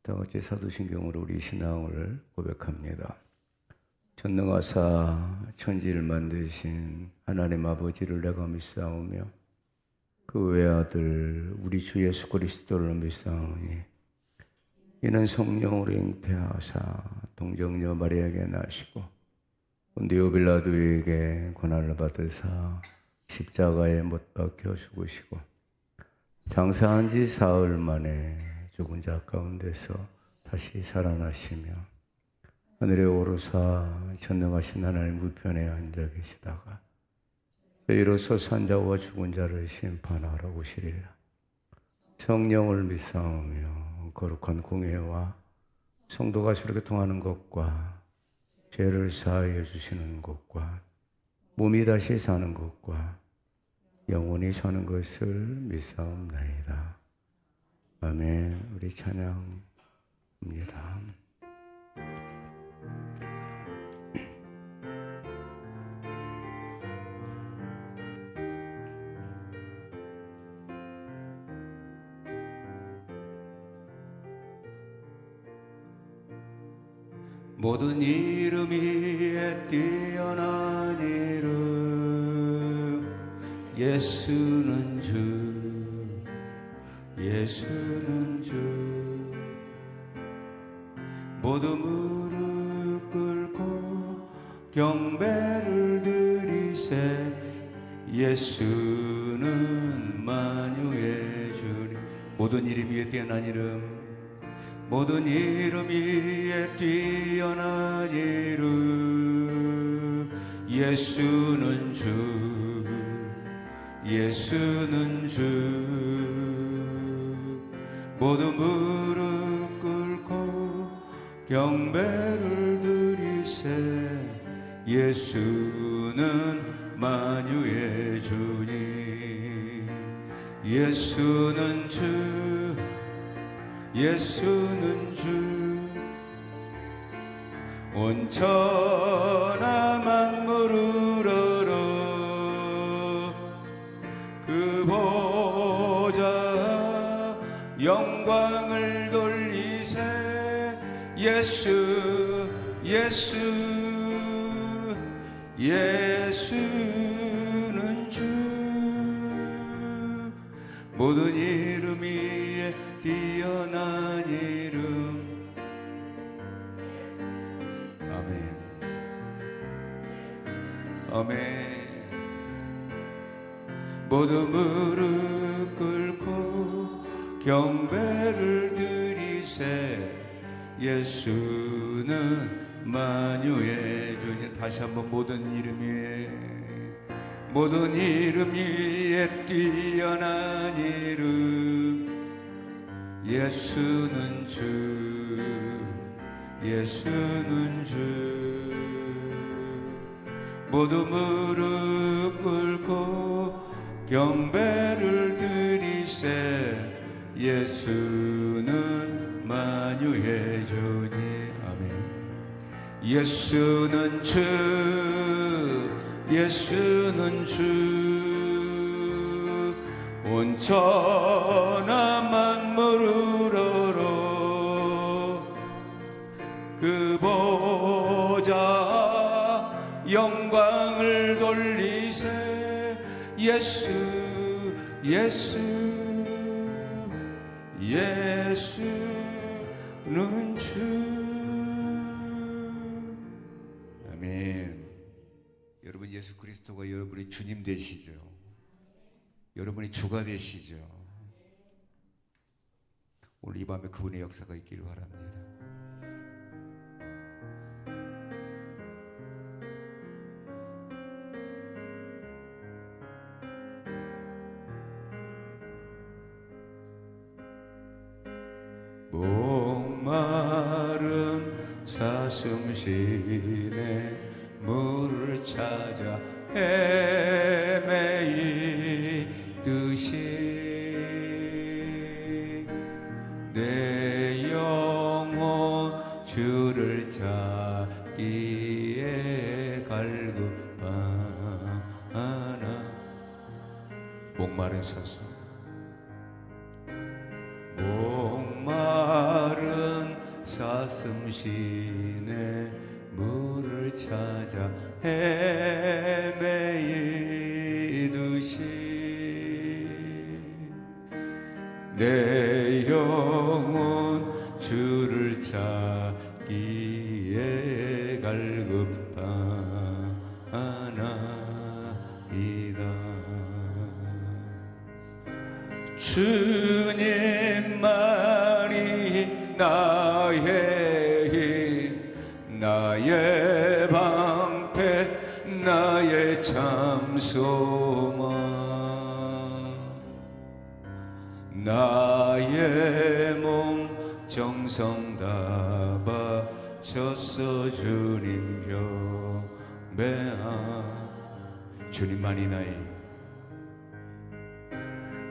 다 같이 사도신경으로 우리 신앙을 고백합니다. 전능하사 천지를 만드신 하나님 아버지를 내가 믿사오며 그 외아들 우리 주 예수 그리스도를 믿사오니 이는 성령으로 잉태하사 동정녀 마리아에게 나시고 본디오 빌라도에게 고난을 받으사 십자가에 못 박혀 죽으시고 장사한 지 사흘 만에 죽은 자 가운데서 다시 살아나시며 하늘에 오르사 전능하신 하나님 우편에 앉아 계시다가 이로써 산자와 죽은 자를 심판하러 오시리라. 성령을 믿사오며 거룩한 공회와 성도가 저렇게 통하는 것과 죄를 사하여 주시는 것과 몸이 다시 사는 것과 영원히 사는 것을 믿사옵나이다. 아멘. 우리 찬양합니다. 모든 이름 위에 뛰어난 이름 예수는 주 예수는 주 모두 무릎 꿇고 경배를 드리세 예수는 만유의 주님 모든 이름 위에 뛰어난 이름 모든 이름 위에 뛰어난 이름 예수는 주 예수는 주 모두 무릎 꿇고 경배를 드리세 예수는 만유의 주님 예수는 주 예수는 주 온 천하 만물을 얼어 그 보좌 영광을 돌리세 예수 예수 예수는 주 모든 이름 위에 뛰어난 이름 아멘 아멘 모두 무릎 꿇고 경배를 드리세 예수는 만유의 주님 다시 한번 모든 이름 위에 뛰어난 이름 예수는 주 예수는 주 모두 무릎 꿇고 경배를 드리세 예수는 만유의 주님 아멘 예수는 주 예수는 주 온 천하 만물을 얼어 그 보좌 영광을 돌리세 예수 예수 예수는 주 아멘. 여러분 예수 그리스도가 여러분의 주님 되시죠. 여러분이 주가 되시죠. 오늘 이 밤에 그분의 역사가 있기를 바랍니다. 목마른 사슴시내 물을 찾아 헤매이듯이 내 영혼 주를 찾기에 갈급하나 목마른 사슴 목마른 참신의 물을 찾아 헤매이듯이 내 영혼 주를 찾기에 갈급하나이다. 주님만이 나의 힘, 나의 방패, 나의 참 소망, 나의 몸 정성 다 바쳐서 주님 경배하. 주님만이 나의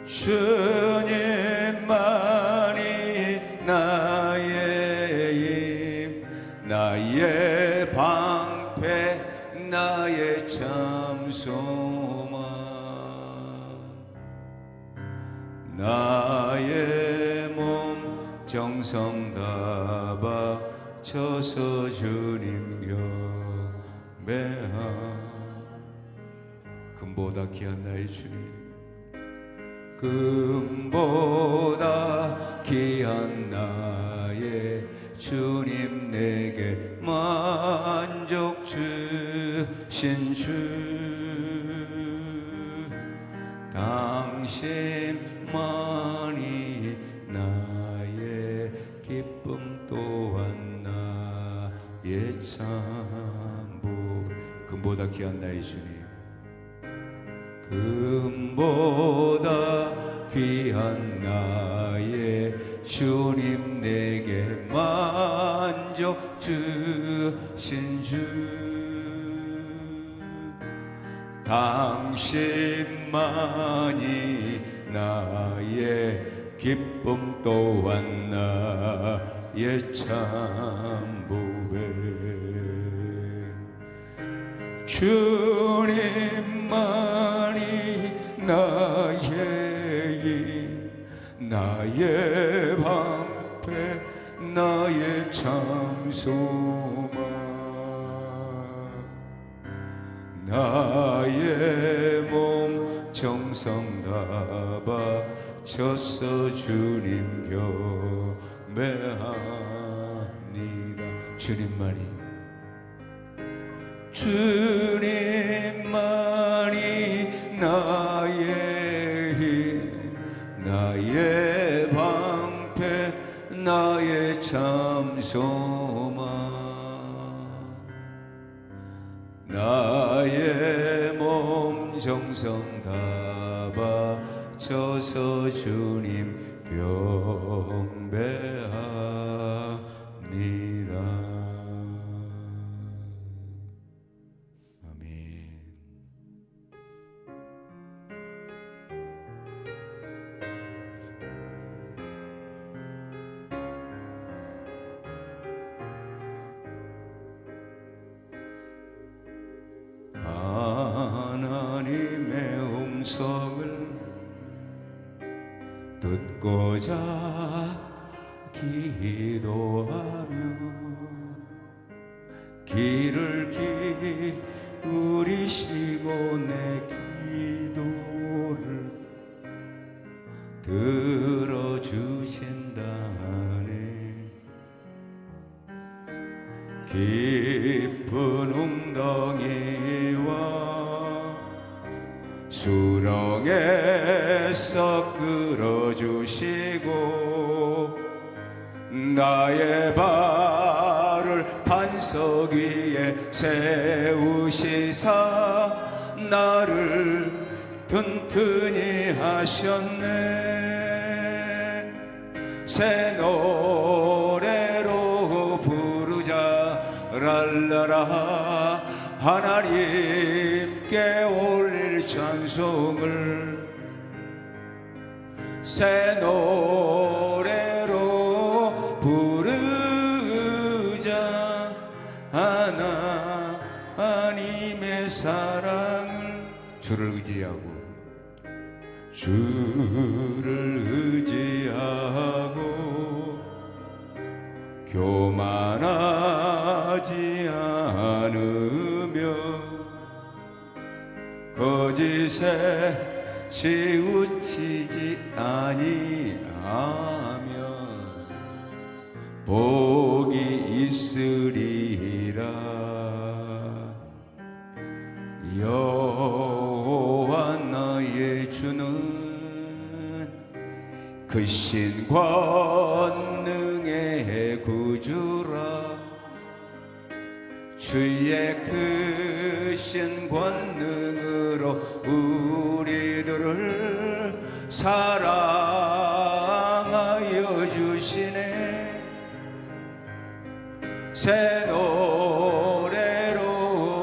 주님만이 나의 힘, 나의 방패, 나의 참 소망, 나의 몸 정성 다 바쳐서 주님 경배하. 금보다 귀한 나의 주님, 금보다 귀한 나의 주님, 내게 만족 주신 주, 당신만이 나의 기쁨 또한 나의 참보. 금보다 귀한 나의 주님, 금보다 귀한 나의 주님, 내게 만족 주신 주, 당신만이 나의 기쁨 또한 나의 참보배. 주님만이 나의 힘, 나의 방패, 나의 참 소망, 나의 몸 정성 다 바쳐서 주님 경배합니다. 주님만이, 주님만이 나의 힘, 나의 방패, 나의 참 소망, 나의 몸 정성 다 바쳐서 주님 경배합니다. 하나님의 음성을 듣고자 기도하며 귀를 기울이시고 내 기도를 들어주신다네. 깊은 웅덩이와 수렁에서 끌어주시고 나의 발을 반석 위에 세우시사 나를 튼튼히 하셨네. 새 노래로 부르자 랄라라, 하나님께 올릴 찬송을 새 노래로 부르자. 하나님의 사랑을 주를 의지하고 주를 의지하고 교만하지 않으며 거짓에 치우치지 아니하며 복이 있으리라. 여호와 너의 주는 크신 권능의 구주라. 주의 크신 권능으로 우리들을 사랑하여 주시네. 새 노래로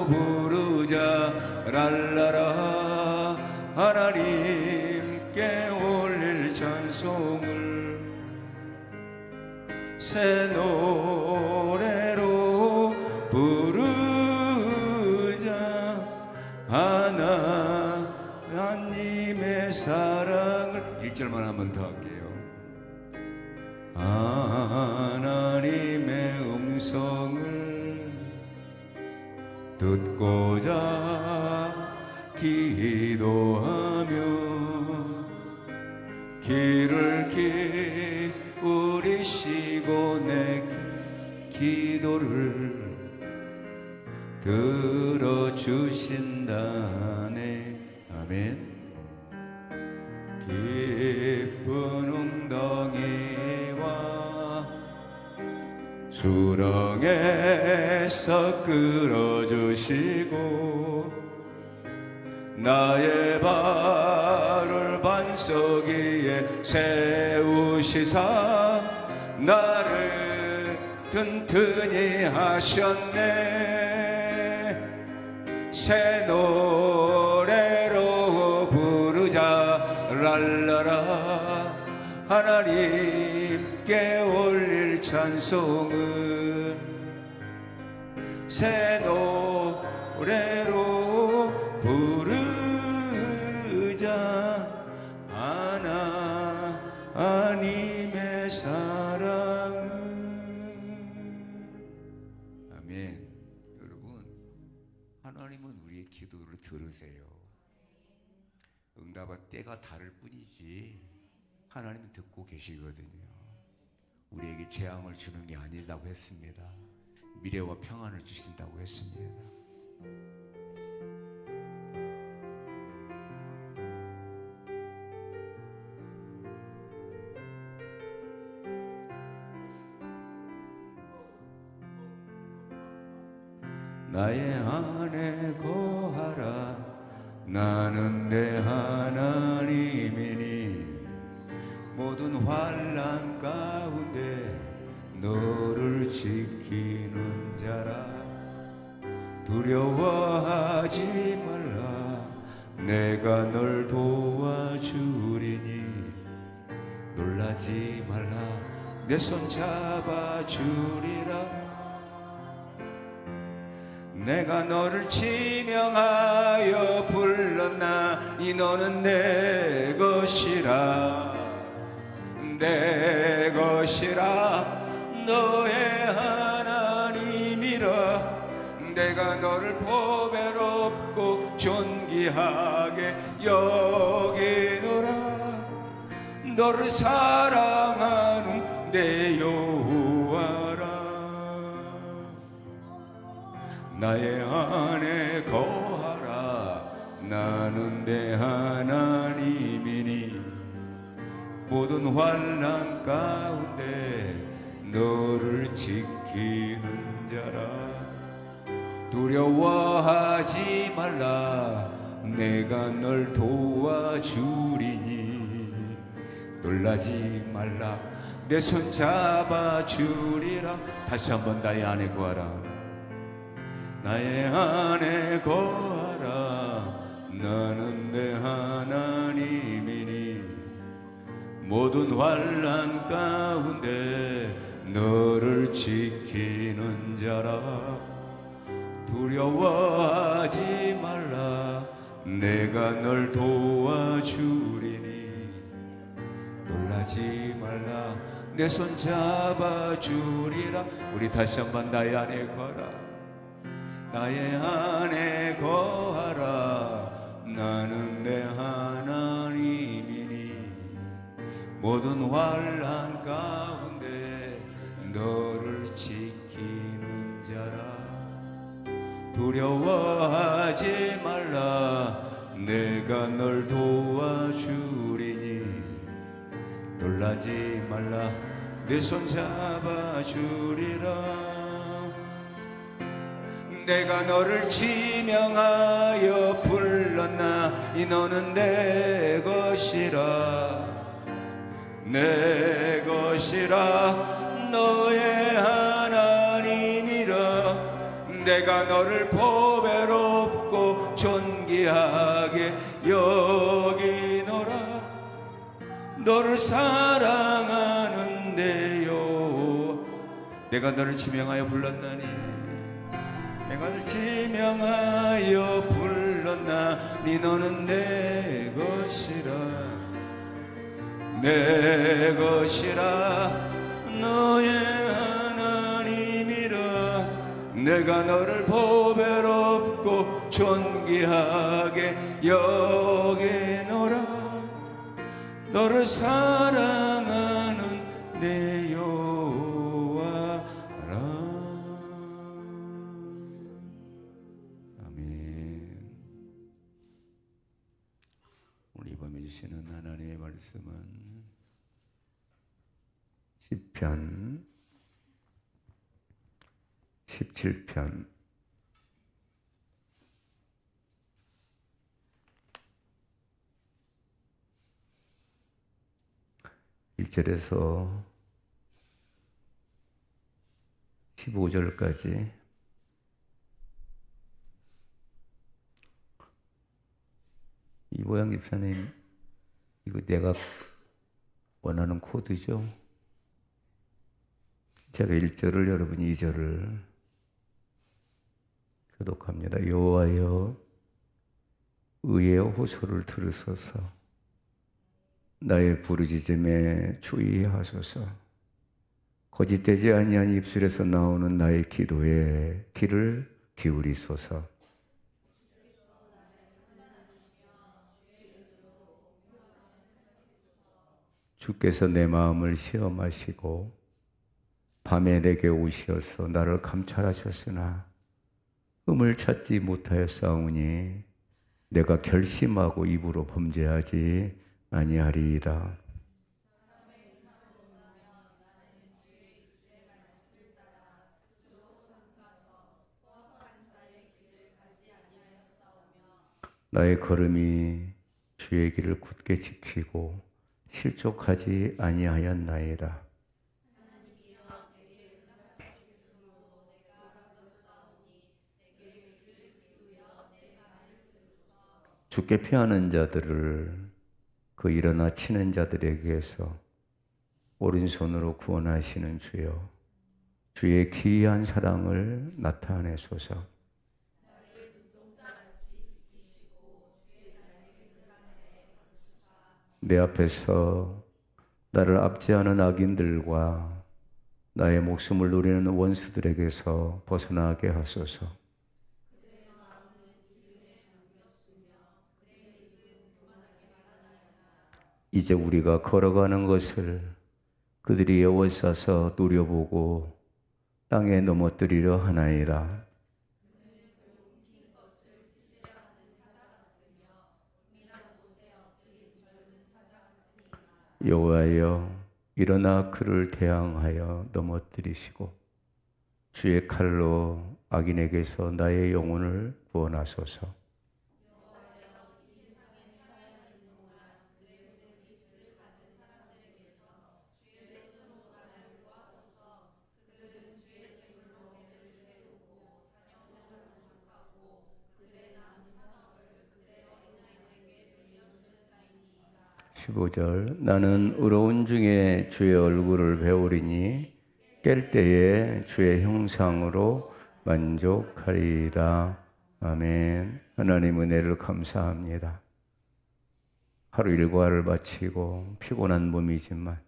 부르자 랄라라. 하나님께 올릴 찬송을 새 노래로 부르자. 하나님의 사랑을 1절만 한 번 더 할게요. 하나님의 음성을 듣고자 기도하며 귀를 기울이시고 내 기도를 들어주신다네. 아멘. 깊은 웅덩이와 수렁에서 끌어주시고 나의 발을 반석 위에 세우시사 나를 튼튼히 하셨네. 새 노래로 부르자 랄라라. 하나님께 올릴 찬송은 새 노래로 부르자. 하나님의 사랑은. 아멘. 여러분, 하나님은 우리의 기도를 들으세요. 응답할 때가 다를 뿐이지 하나님은 듣고 계시거든요. 우리에게 재앙을 주는 게 아니라고 했습니다. 미래와 평안을 주신다고 했습니다. 나의 안에 거하라. 나는 내 하나님이니 모든 환난 가운데 너를 지키는 자라. 두려워하지 말라. 내가 널 도와주리니 놀라지 말라. 내 손 잡아주리라. 내가 너를 지명하여 불렀나니 너는 내 것이라. 내 것이라. 너의 하나님이라. 내가 너를 보배롭고 존귀하게 여기노라. 너를 사랑하는 내 여호와라. 나의 안에 거하라. 나는 내 하나님이니 모든 환난 가운데 너를 지키는 자라. 두려워하지 말라. 내가 널 도와주리니 놀라지 말라. 내 손 잡아주리라. 다시 한번 나의 안에 거하라. 나의 안에 거하라. 나는 내 하나님이니 모든 환난 가운데 너를 지키는 자라. 두려워하지 말라. 내가 널 도와주리니 놀라지 말라. 내 손 잡아주리라. 우리 다시 한번 나의 안에 거하라. 나의 안에 거하라. 나는 내 하나님이니 모든 환난 가운데 너를 지키는 자라. 두려워하지 말라. 내가 널 도와주리니 놀라지 말라. 내 손 잡아주리라. 내가 너를 지명하여 불렀나니 너는 내 것이라. 내 것이라. 너의 하나님이라. 내가 너를 보배롭고 존귀하게 여기노라. 너를 사랑하는데요. 내가 너를 지명하여 불렀나니 내가 너를 지명하여 불렀나니 너는 내 것이라. 내 것이라. 너의 하나님이라. 내가 너를 보배롭고 존귀하게 여기노라. 너를 사랑하는 내 여호와라. 아멘. 오늘 이 밤에 주시는 하나님의 말씀은 시편 17편 1절에서 15절까지 이보양 집사님, 이거 내가 원하는 코드죠? 제가 1절을, 여러분이 2절을 교독합니다. 여호와여, 의의 호소를 들으소서. 나의 부르짖음에 주의하소서. 거짓되지 아니한 입술에서 나오는 나의 기도에 귀를 기울이소서. 주께서 내 마음을 시험하시고 밤에 내게 오시어서 나를 감찰하셨으나 음을 찾지 못하였사오니 내가 결심하고 입으로 범죄하지 아니하리이다. 나의 걸음이 주의 길을 굳게 지키고 실족하지 아니하였나이다. 주께 피하는 자들을 그 일어나 치는 자들에게서 오른손으로 구원하시는 주여, 주의 기이한 사랑을 나타내소서. 내 앞에서 나를 압제하는 악인들과 나의 목숨을 노리는 원수들에게서 벗어나게 하소서. 이제 우리가 걸어가는 것을 그들이 에워싸서 노려보고 땅에 넘어뜨리려 하나이다. 여호와여, 일어나 그를 대항하여 넘어뜨리시고 주의 칼로 악인에게서 나의 영혼을 구원하소서. 나는 의로운 중에 주의 얼굴을 배우리니 깰 때에 주의 형상으로 만족하리라. 아멘. 하나님 은혜를 감사합니다. 하루 일과를 마치고 피곤한 몸이지만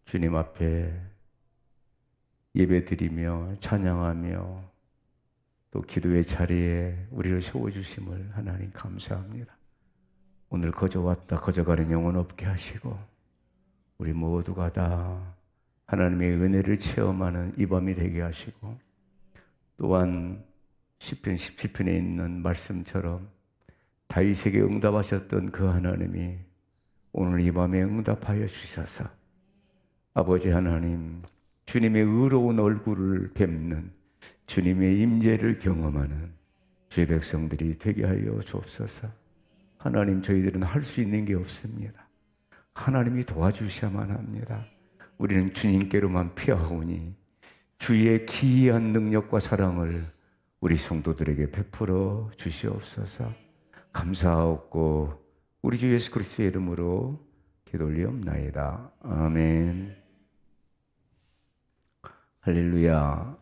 주님 앞에 예배드리며 찬양하며 또 기도의 자리에 우리를 세워주심을 하나님 감사합니다. 오늘 거저 왔다 거저가는 영혼 없게 하시고 우리 모두가 다 하나님의 은혜를 체험하는 이 밤이 되게 하시고, 또한 시편 17편에 있는 말씀처럼 다윗에게 응답하셨던 그 하나님이 오늘 이 밤에 응답하여 주셔서 아버지 하나님, 주님의 의로운 얼굴을 뵙는 주님의 임재를 경험하는 주의 백성들이 되게 하여 주옵소서. 하나님, 저희들은 할 수 있는 게 없습니다. 하나님이 도와주셔야만 합니다. 우리는 주님께로만 피하오니 주의 기이한 능력과 사랑을 우리 성도들에게 베풀어 주시옵소서. 감사하옵고 우리 주 예수 그리스도의 이름으로 기도 올리옵나이다. 아멘. 할렐루야.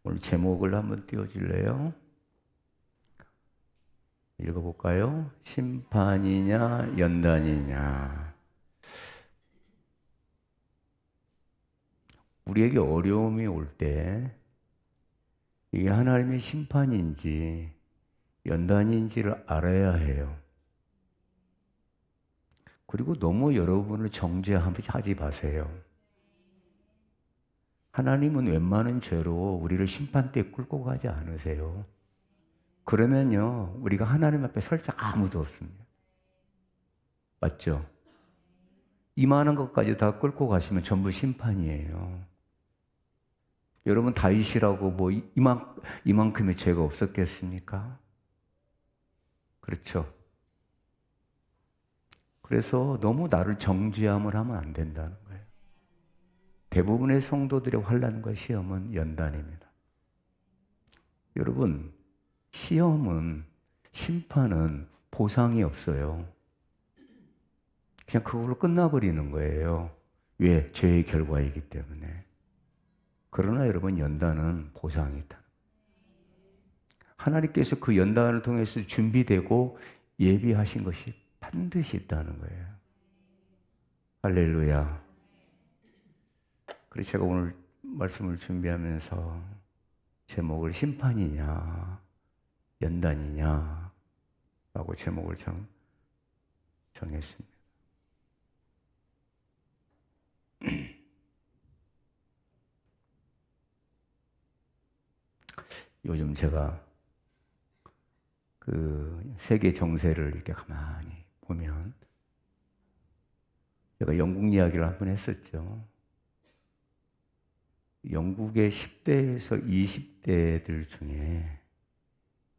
오늘 제목을 한번 띄워줄래요? 읽어볼까요? 심판이냐 연단이냐. 우리에게 어려움이 올 때 이게 하나님의 심판인지 연단인지를 알아야 해요. 그리고 너무 여러분을 정죄하지 마세요. 하나님은 웬만한 죄로 우리를 심판대에 끌고 가지 않으세요. 그러면요, 우리가 하나님 앞에 설 자 아무도 없습니다. 맞죠? 이만한 것까지 다 끌고 가시면 전부 심판이에요. 여러분, 다윗이라고 뭐 이만큼의 죄가 없었겠습니까? 그렇죠? 그래서 너무 나를 정죄함을 하면 안 된다는 거예요. 대부분의 성도들의 환난과 시험은 연단입니다. 여러분, 시험은, 심판은 보상이 없어요. 그냥 그걸로 끝나버리는 거예요. 왜? 죄의 결과이기 때문에. 그러나 여러분, 연단은 보상이 있다. 하나님께서 그 연단을 통해서 준비되고 예비하신 것이 반드시 있다는 거예요. 할렐루야. 그래서 제가 오늘 말씀을 준비하면서 제목을 심판이냐 연단이냐 라고 제목을 정했습니다. 요즘 제가 그 세계 정세를 이렇게 가만히 보면, 제가 영국 이야기를 한 번 했었죠. 영국의 10대에서 20대들 중에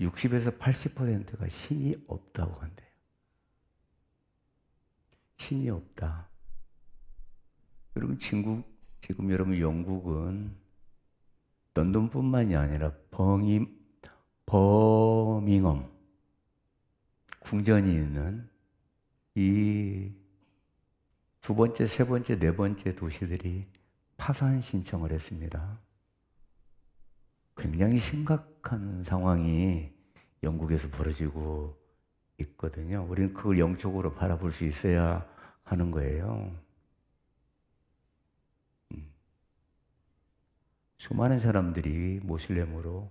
60에서 80%가 신이 없다고 한대요. 신이 없다. 여러분, 지금 여러분 영국은 런던뿐만이 아니라 버밍엄 궁전이 있는 이 두 번째, 세 번째, 네 번째 도시들이 파산 신청을 했습니다. 굉장히 심각한 상황이 영국에서 벌어지고 있거든요. 우리는 그걸 영적으로 바라볼 수 있어야 하는 거예요. 수많은 사람들이 모슬렘으로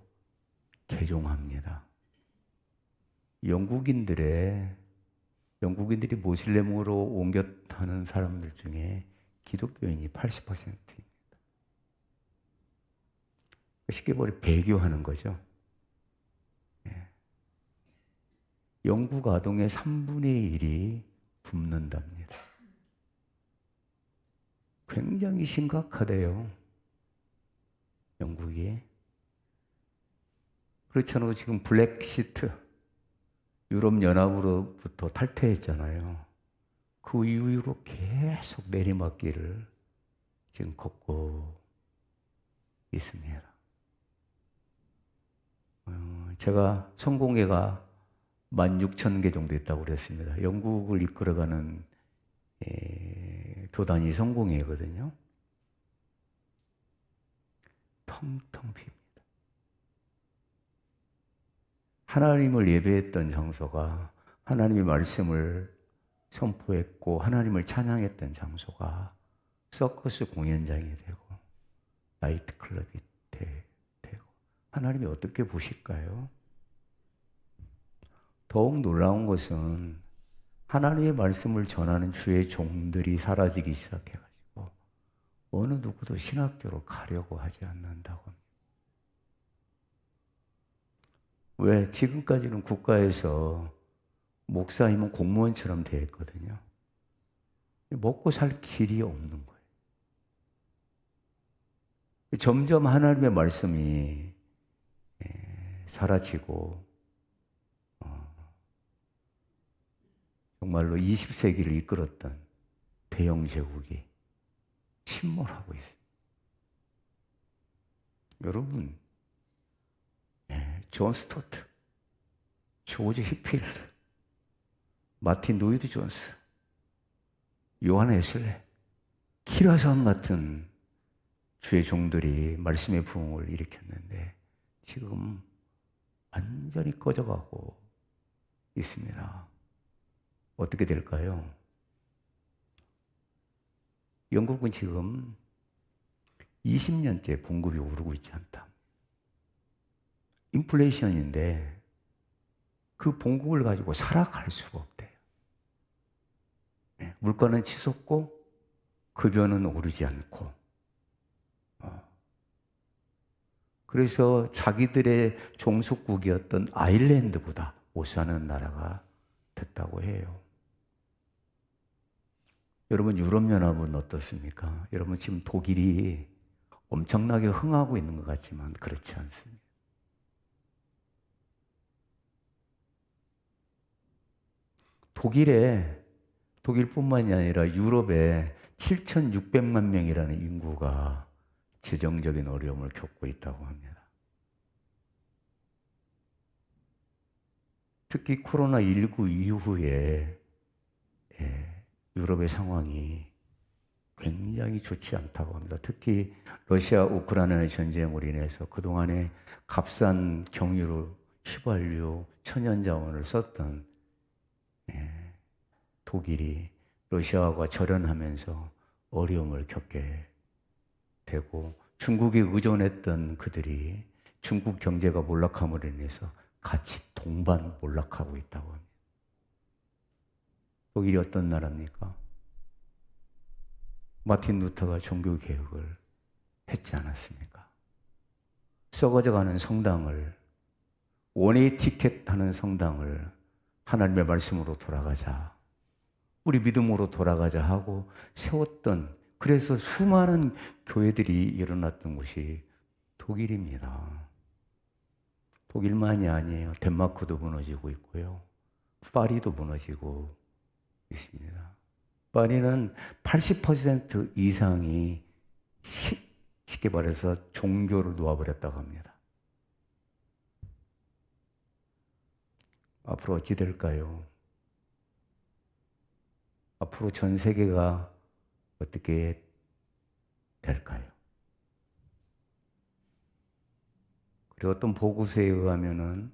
개종합니다. 영국인들이 모슬렘으로 옮겨 타는 사람들 중에 기독교인이 80%입니다. 쉽게 말해 배교하는 거죠. 예. 영국 아동의 3분의 1이 굶는답니다. 굉장히 심각하대요. 영국이. 그렇잖아요. 지금 블랙시트, 유럽연합으로부터 탈퇴했잖아요. 그 이후로 계속 내리막길을 지금 걷고 있습니다. 제가 성공회가 16,000개 정도 있다고 그랬습니다. 영국을 이끌어가는 교단이 성공회거든요. 텅텅 빕니다. 하나님을 예배했던 장소가 하나님의 말씀을 선포했고 하나님을 찬양했던 장소가 서커스 공연장이 되고 나이트클럽이 되고 하나님이 어떻게 보실까요? 더욱 놀라운 것은 하나님의 말씀을 전하는 주의 종들이 사라지기 시작해가지고 어느 누구도 신학교로 가려고 하지 않는다고 합니다. 왜? 지금까지는 국가에서 목사님은 공무원처럼 되어 있거든요. 먹고 살 길이 없는 거예요. 점점 하나님의 말씀이 사라지고 정말로 20세기를 이끌었던 대영 제국이 침몰하고 있습니다. 여러분, 존 스토트, 조지 히필드, 마틴 노이드 존스, 요한 웨슬레, 키라산 같은 주의 종들이 말씀의 부흥을 일으켰는데 지금 완전히 꺼져가고 있습니다. 어떻게 될까요? 영국은 지금 20년째 봉급이 오르고 있지 않다. 인플레이션인데 그 봉급을 가지고 살아갈 수가 없대요. 물가는 치솟고 급여는 오르지 않고 그래서 자기들의 종속국이었던 아일랜드보다 못 사는 나라가 됐다고 해요. 여러분 유럽연합은 어떻습니까? 여러분 지금 독일이 엄청나게 흥하고 있는 것 같지만 그렇지 않습니다. 독일뿐만이 아니라 유럽에 7,600만 명이라는 인구가 재정적인 어려움을 겪고 있다고 합니다. 특히 코로나19 이후에 유럽의 상황이 굉장히 좋지 않다고 합니다. 특히 러시아 우크라이나 전쟁으로 인해서 그동안에 값싼 경유로 휘발유, 천연자원을 썼던 독일이 러시아와 절연하면서 어려움을 겪게 되고 중국에 의존했던 그들이 중국 경제가 몰락함으로 인해서 같이 동반 몰락하고 있다고 합니다. 독일이 어떤 나라입니까? 마틴 루터가 종교개혁을 했지 않았습니까? 썩어져가는 성당을, 원웨이 티켓 하는 성당을 하나님의 말씀으로 돌아가자, 우리 믿음으로 돌아가자 하고 세웠던, 그래서 수많은 교회들이 일어났던 곳이 독일입니다. 독일만이 아니에요. 덴마크도 무너지고 있고요. 파리도 무너지고 있습니다. 파리는 80% 이상이 쉽게 말해서 종교를 놓아버렸다고 합니다. 앞으로 어찌 될까요? 앞으로 전 세계가 어떻게 될까요? 그리고 어떤 보고서에 의하면은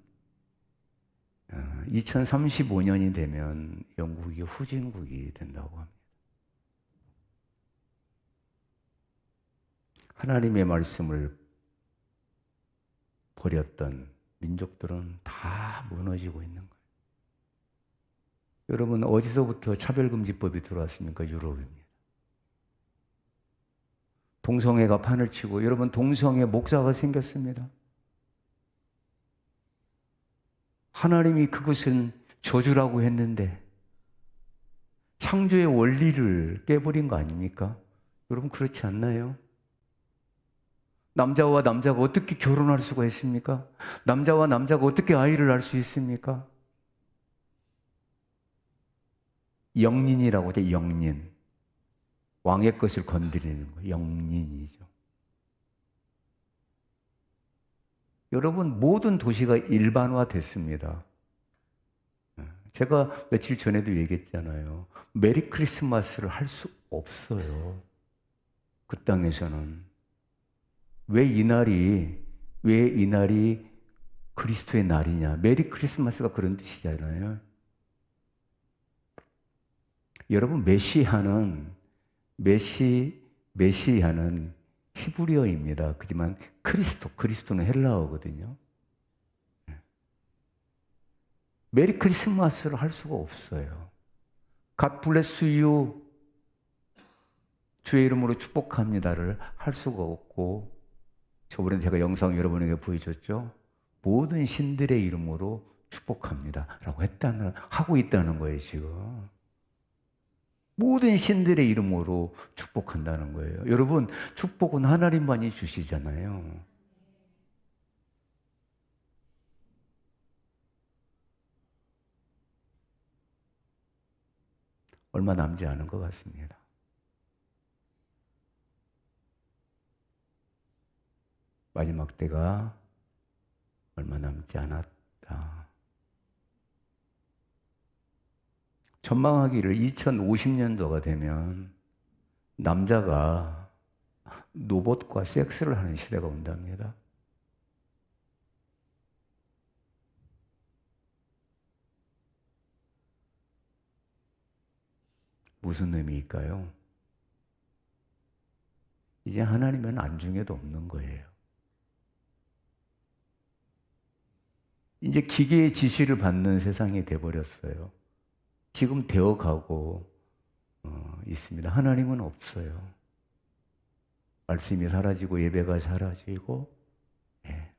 2035년이 되면 영국이 후진국이 된다고 합니다. 하나님의 말씀을 버렸던 민족들은 다 무너지고 있는 거예요. 여러분 어디서부터 차별금지법이 들어왔습니까? 유럽입니다. 동성애가 판을 치고 여러분 동성애 목사가 생겼습니다. 하나님이 그것은 저주라고 했는데 창조의 원리를 깨버린 거 아닙니까? 여러분 그렇지 않나요? 남자와 남자가 어떻게 결혼할 수가 있습니까? 남자와 남자가 어떻게 아이를 낳을 수 있습니까? 영린이라고 하죠. 영린. 왕의 것을 건드리는 거예요. 영린이죠. 여러분 모든 도시가 일반화됐습니다. 제가 며칠 전에도 얘기했잖아요. 메리 크리스마스를 할 수 없어요. 그 땅에서는. 왜 이날이 그리스도의 날이냐. 메리 크리스마스가 그런 뜻이잖아요. 여러분, 메시아는 히브리어입니다. 하지만 그리스도는 헬라어거든요. 메리 크리스마스를 할 수가 없어요. God bless you, 주의 이름으로 축복합니다를 할 수가 없고, 저번에 제가 영상 여러분에게 보여줬죠. 모든 신들의 이름으로 축복합니다 라고 하고 있다는 거예요. 지금 모든 신들의 이름으로 축복한다는 거예요. 여러분, 축복은 하나님만이 주시잖아요. 얼마 남지 않은 것 같습니다. 마지막 때가 얼마 남지 않았다. 전망하기를 2050년도가 되면 남자가 로봇과 섹스를 하는 시대가 온답니다. 무슨 의미일까요? 이제 하나님은 안중에도 없는 거예요. 이제 기계의 지시를 받는 세상이 돼버렸어요. 지금 되어가고 있습니다. 하나님은 없어요. 말씀이 사라지고 예배가 사라지고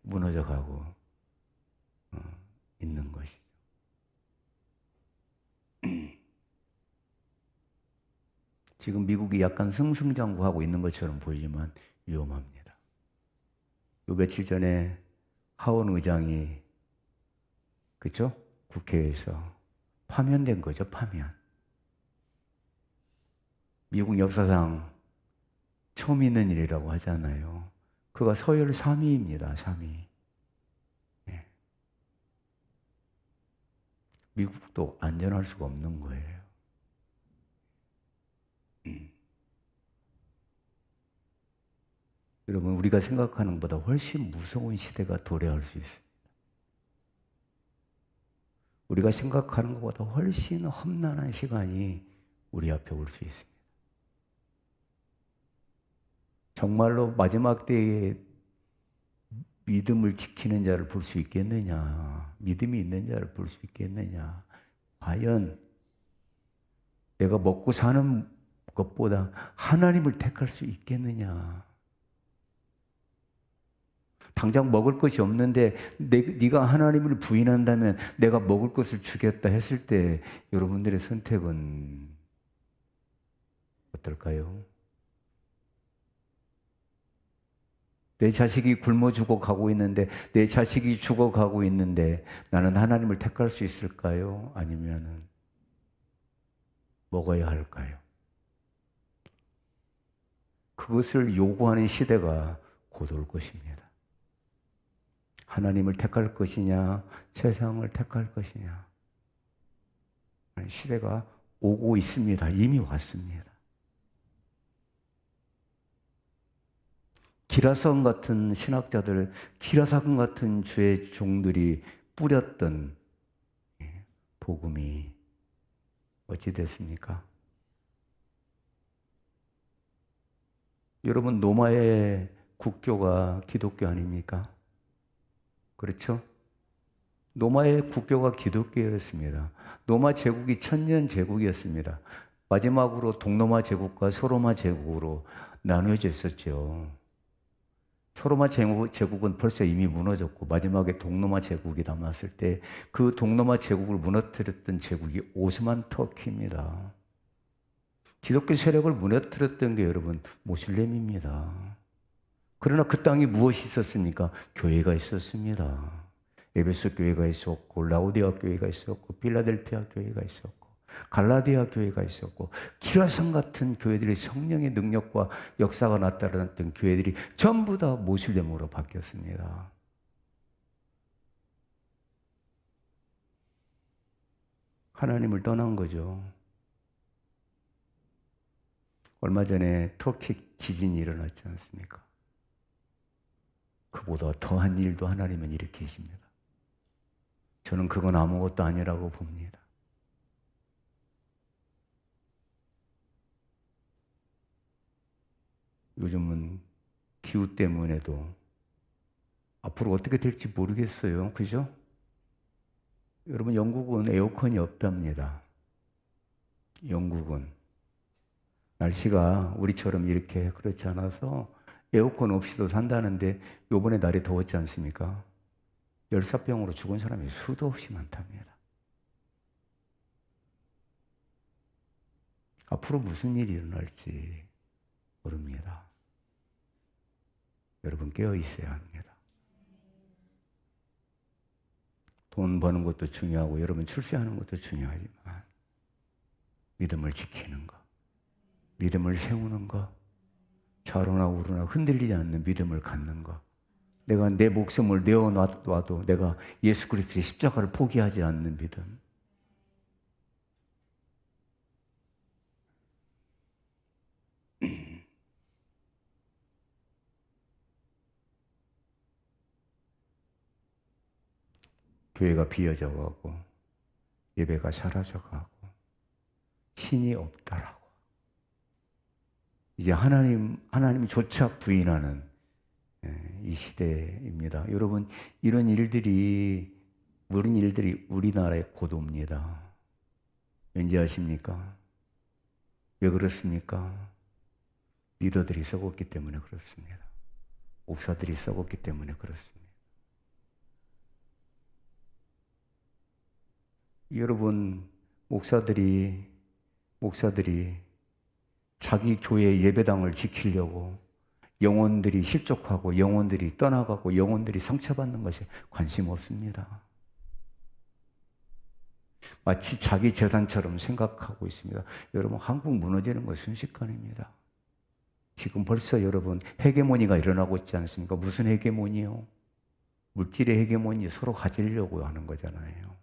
무너져가고 있는 것이죠. 지금 미국이 약간 승승장구하고 있는 것처럼 보이지만 위험합니다. 요 며칠 전에 하원 의장이 그렇죠? 국회에서 파면된 거죠. 파면. 미국 역사상 처음 있는 일이라고 하잖아요. 그가 서열 3위입니다. 3위. 네. 미국도 안전할 수가 없는 거예요. 여러분, 우리가 생각하는 것보다 훨씬 무서운 시대가 도래할 수 있습니다. 우리가 생각하는 것보다 훨씬 험난한 시간이 우리 앞에 올 수 있습니다. 정말로 마지막 때에 믿음을 지키는 자를 볼 수 있겠느냐? 믿음이 있는 자를 볼 수 있겠느냐? 과연 내가 먹고 사는 것보다 하나님을 택할 수 있겠느냐? 당장 먹을 것이 없는데 네가 하나님을 부인한다면 내가 먹을 것을 주겠다 했을 때 여러분들의 선택은 어떨까요? 내 자식이 굶어 죽어가고 있는데, 내 자식이 죽어가고 있는데 나는 하나님을 택할 수 있을까요? 아니면 먹어야 할까요? 그것을 요구하는 시대가 곧 올 것입니다. 하나님을 택할 것이냐, 세상을 택할 것이냐. 시대가 오고 있습니다. 이미 왔습니다. 기라성 같은 신학자들, 기라성 같은 주의 종들이 뿌렸던 복음이 어찌 됐습니까? 여러분, 로마의 국교가 기독교 아닙니까? 그렇죠? 로마의 국교가 기독교였습니다. 로마 제국이 천년 제국이었습니다. 마지막으로 동로마 제국과 소로마 제국으로 나누어져 있었죠. 소로마 제국은 벌써 이미 무너졌고 마지막에 동로마 제국이 남았을 때 그 동로마 제국을 무너뜨렸던 제국이 오스만 터키입니다. 기독교 세력을 무너뜨렸던 게 여러분 모슬렘입니다. 그러나 그 땅에 무엇이 있었습니까? 교회가 있었습니다. 에베소 교회가 있었고, 라오디아 교회가 있었고, 필라델피아 교회가 있었고, 갈라디아 교회가 있었고, 기라성 같은 교회들이 성령의 능력과 역사가 나타났던 교회들이 전부 다 모슬렘으로 바뀌었습니다. 하나님을 떠난 거죠. 얼마 전에 터키 지진이 일어났지 않습니까? 그보다 더한 일도 하나님은 일으키십니다. 저는 그건 아무것도 아니라고 봅니다. 요즘은 기후 때문에도 앞으로 어떻게 될지 모르겠어요. 그죠? 여러분, 영국은 에어컨이 없답니다. 영국은. 날씨가 우리처럼 이렇게 그렇지 않아서 에어컨 없이도 산다는데 요번에 날이 더웠지 않습니까? 열사병으로 죽은 사람이 수도 없이 많답니다. 앞으로 무슨 일이 일어날지 모릅니다. 여러분 깨어 있어야 합니다. 돈 버는 것도 중요하고 여러분 출세하는 것도 중요하지만 믿음을 지키는 것, 믿음을 세우는 것, 좌로나 우로나 흔들리지 않는 믿음을 갖는 것, 내가 내 목숨을 내어놔도 내가 예수 그리스도의 십자가를 포기하지 않는 믿음. 교회가 비어져 가고 예배가 사라져 가고 신이 없다라고. 이제 하나님조차 부인하는 이 시대입니다. 여러분, 이런 일들이 우리나라의 고도입니다. 왠지 아십니까? 왜 그렇습니까? 리더들이 썩었기 때문에 그렇습니다. 목사들이 썩었기 때문에 그렇습니다. 여러분, 목사들이 자기 교회 예배당을 지키려고 영혼들이 실족하고 영혼들이 떠나가고 영혼들이 상처받는 것에 관심 없습니다. 마치 자기 재산처럼 생각하고 있습니다. 여러분, 한국 무너지는 건 순식간입니다. 지금 벌써 여러분 헤게모니가 일어나고 있지 않습니까? 무슨 헤게모니요? 물질의 헤게모니, 서로 가지려고 하는 거잖아요.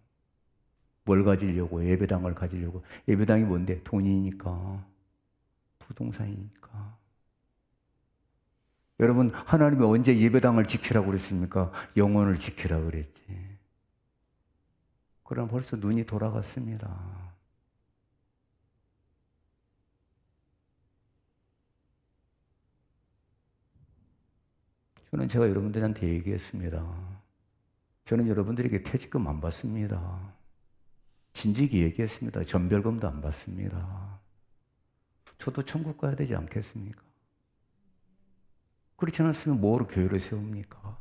뭘 가지려고? 예배당을 가지려고. 예배당이 뭔데? 돈이니까. 부동산이니까. 여러분, 하나님이 언제 예배당을 지키라고 그랬습니까? 영혼을 지키라고 그랬지. 그럼 벌써 눈이 돌아갔습니다. 제가 여러분들한테 얘기했습니다. 저는 여러분들에게 퇴직금 안 받습니다. 진직이 얘기했습니다. 전별금도 안 받습니다. 저도 천국 가야 되지 않겠습니까? 그렇지 않았으면 뭐로 교회를 세웁니까?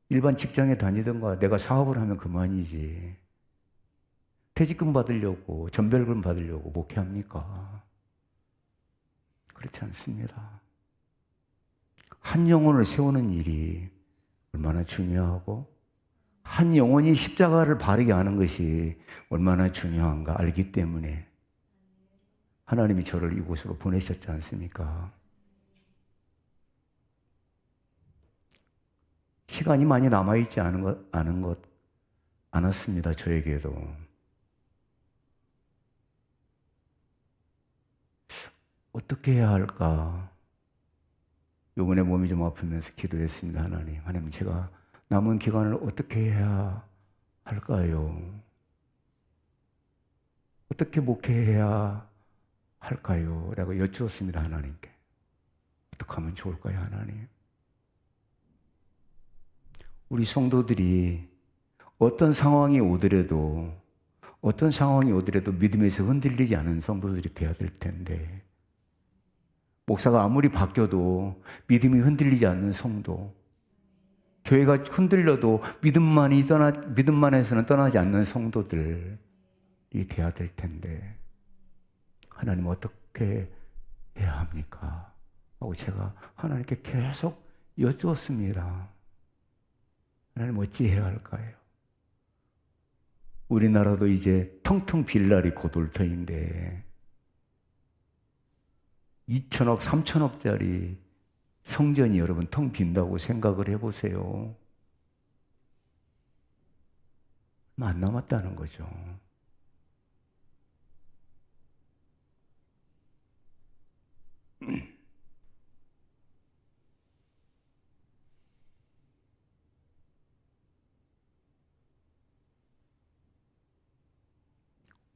일반 직장에 다니든가 내가 사업을 하면 그만이지. 퇴직금 받으려고, 전별금 받으려고 목회합니까? 그렇지 않습니다. 한 영혼을 세우는 일이 얼마나 중요하고 한 영혼이 십자가를 바르게 하는 것이 얼마나 중요한가 알기 때문에 하나님이 저를 이곳으로 보내셨지 않습니까? 시간이 많이 남아있지 않았습니다. 저에게도. 어떻게 해야 할까? 요번에 몸이 좀 아프면서 기도했습니다. 하나님, 제가 남은 기간을 어떻게 해야 할까요? 어떻게 목회해야 할까요? 라고 여쭈었습니다. 하나님께. 어떻게 하면 좋을까요, 하나님? 우리 성도들이 어떤 상황이 오더라도 믿음에서 흔들리지 않은 성도들이 되어야 될 텐데, 목사가 아무리 바뀌어도 믿음이 흔들리지 않는 성도, 교회가 흔들려도 믿음만에서는 떠나지 않는 성도들이 되어야 될 텐데, 하나님 어떻게 해야 합니까? 하고 제가 하나님께 계속 여쭈었습니다. 하나님 어찌 해야 할까요? 우리나라도 이제 텅텅 빌 날이 곧 올 터인데 2천억, 3천억짜리 성전이 여러분 텅 빈다고 생각을 해보세요. 얼마 안 남았다는 거죠.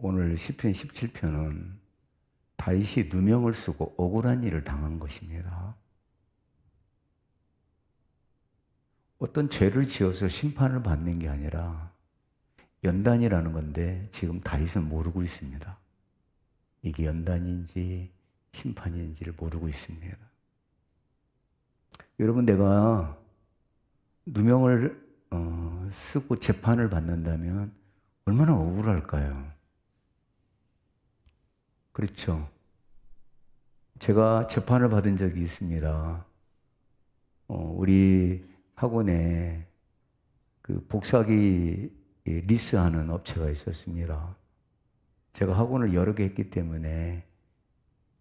오늘 시편 17편은 다윗이 누명을 쓰고 억울한 일을 당한 것입니다. 어떤 죄를 지어서 심판을 받는 게 아니라 연단이라는 건데 지금 다윗은 모르고 있습니다. 이게 연단인지 심판인지를 모르고 있습니다. 여러분, 내가 누명을 쓰고 재판을 받는다면 얼마나 억울할까요? 그렇죠. 제가 재판을 받은 적이 있습니다. 우리 학원에 그 복사기 리스하는 업체가 있었습니다. 제가 학원을 여러 개 했기 때문에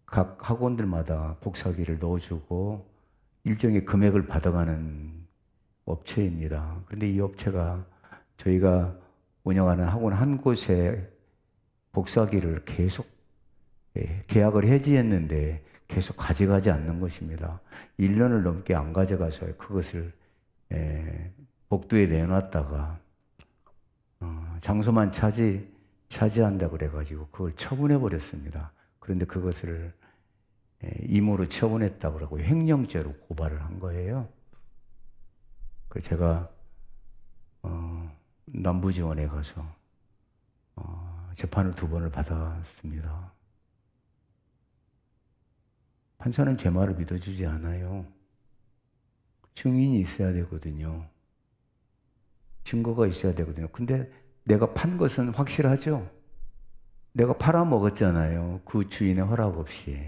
각 학원들마다 복사기를 넣어주고 일정의 금액을 받아가는 업체입니다. 그런데 이 업체가 저희가 운영하는 학원 한 곳에 복사기를 계속 계약을 해지했는데 계속 가져가지 않는 것입니다. 1년을 넘게 안 가져가서 그것을 복도에 내놨다가 장소만 차지한다 그래가지고 그걸 처분해 버렸습니다. 그런데 그것을 임의로 처분했다고 그러고 횡령죄로 고발을 한 거예요. 그래서 제가 남부지원에 가서 재판을 2번을 받았습니다. 판사는 제 말을 믿어주지 않아요. 증인이 있어야 되거든요. 증거가 있어야 되거든요. 근데 내가 판 것은 확실하죠? 내가 팔아먹었잖아요. 그 주인의 허락 없이.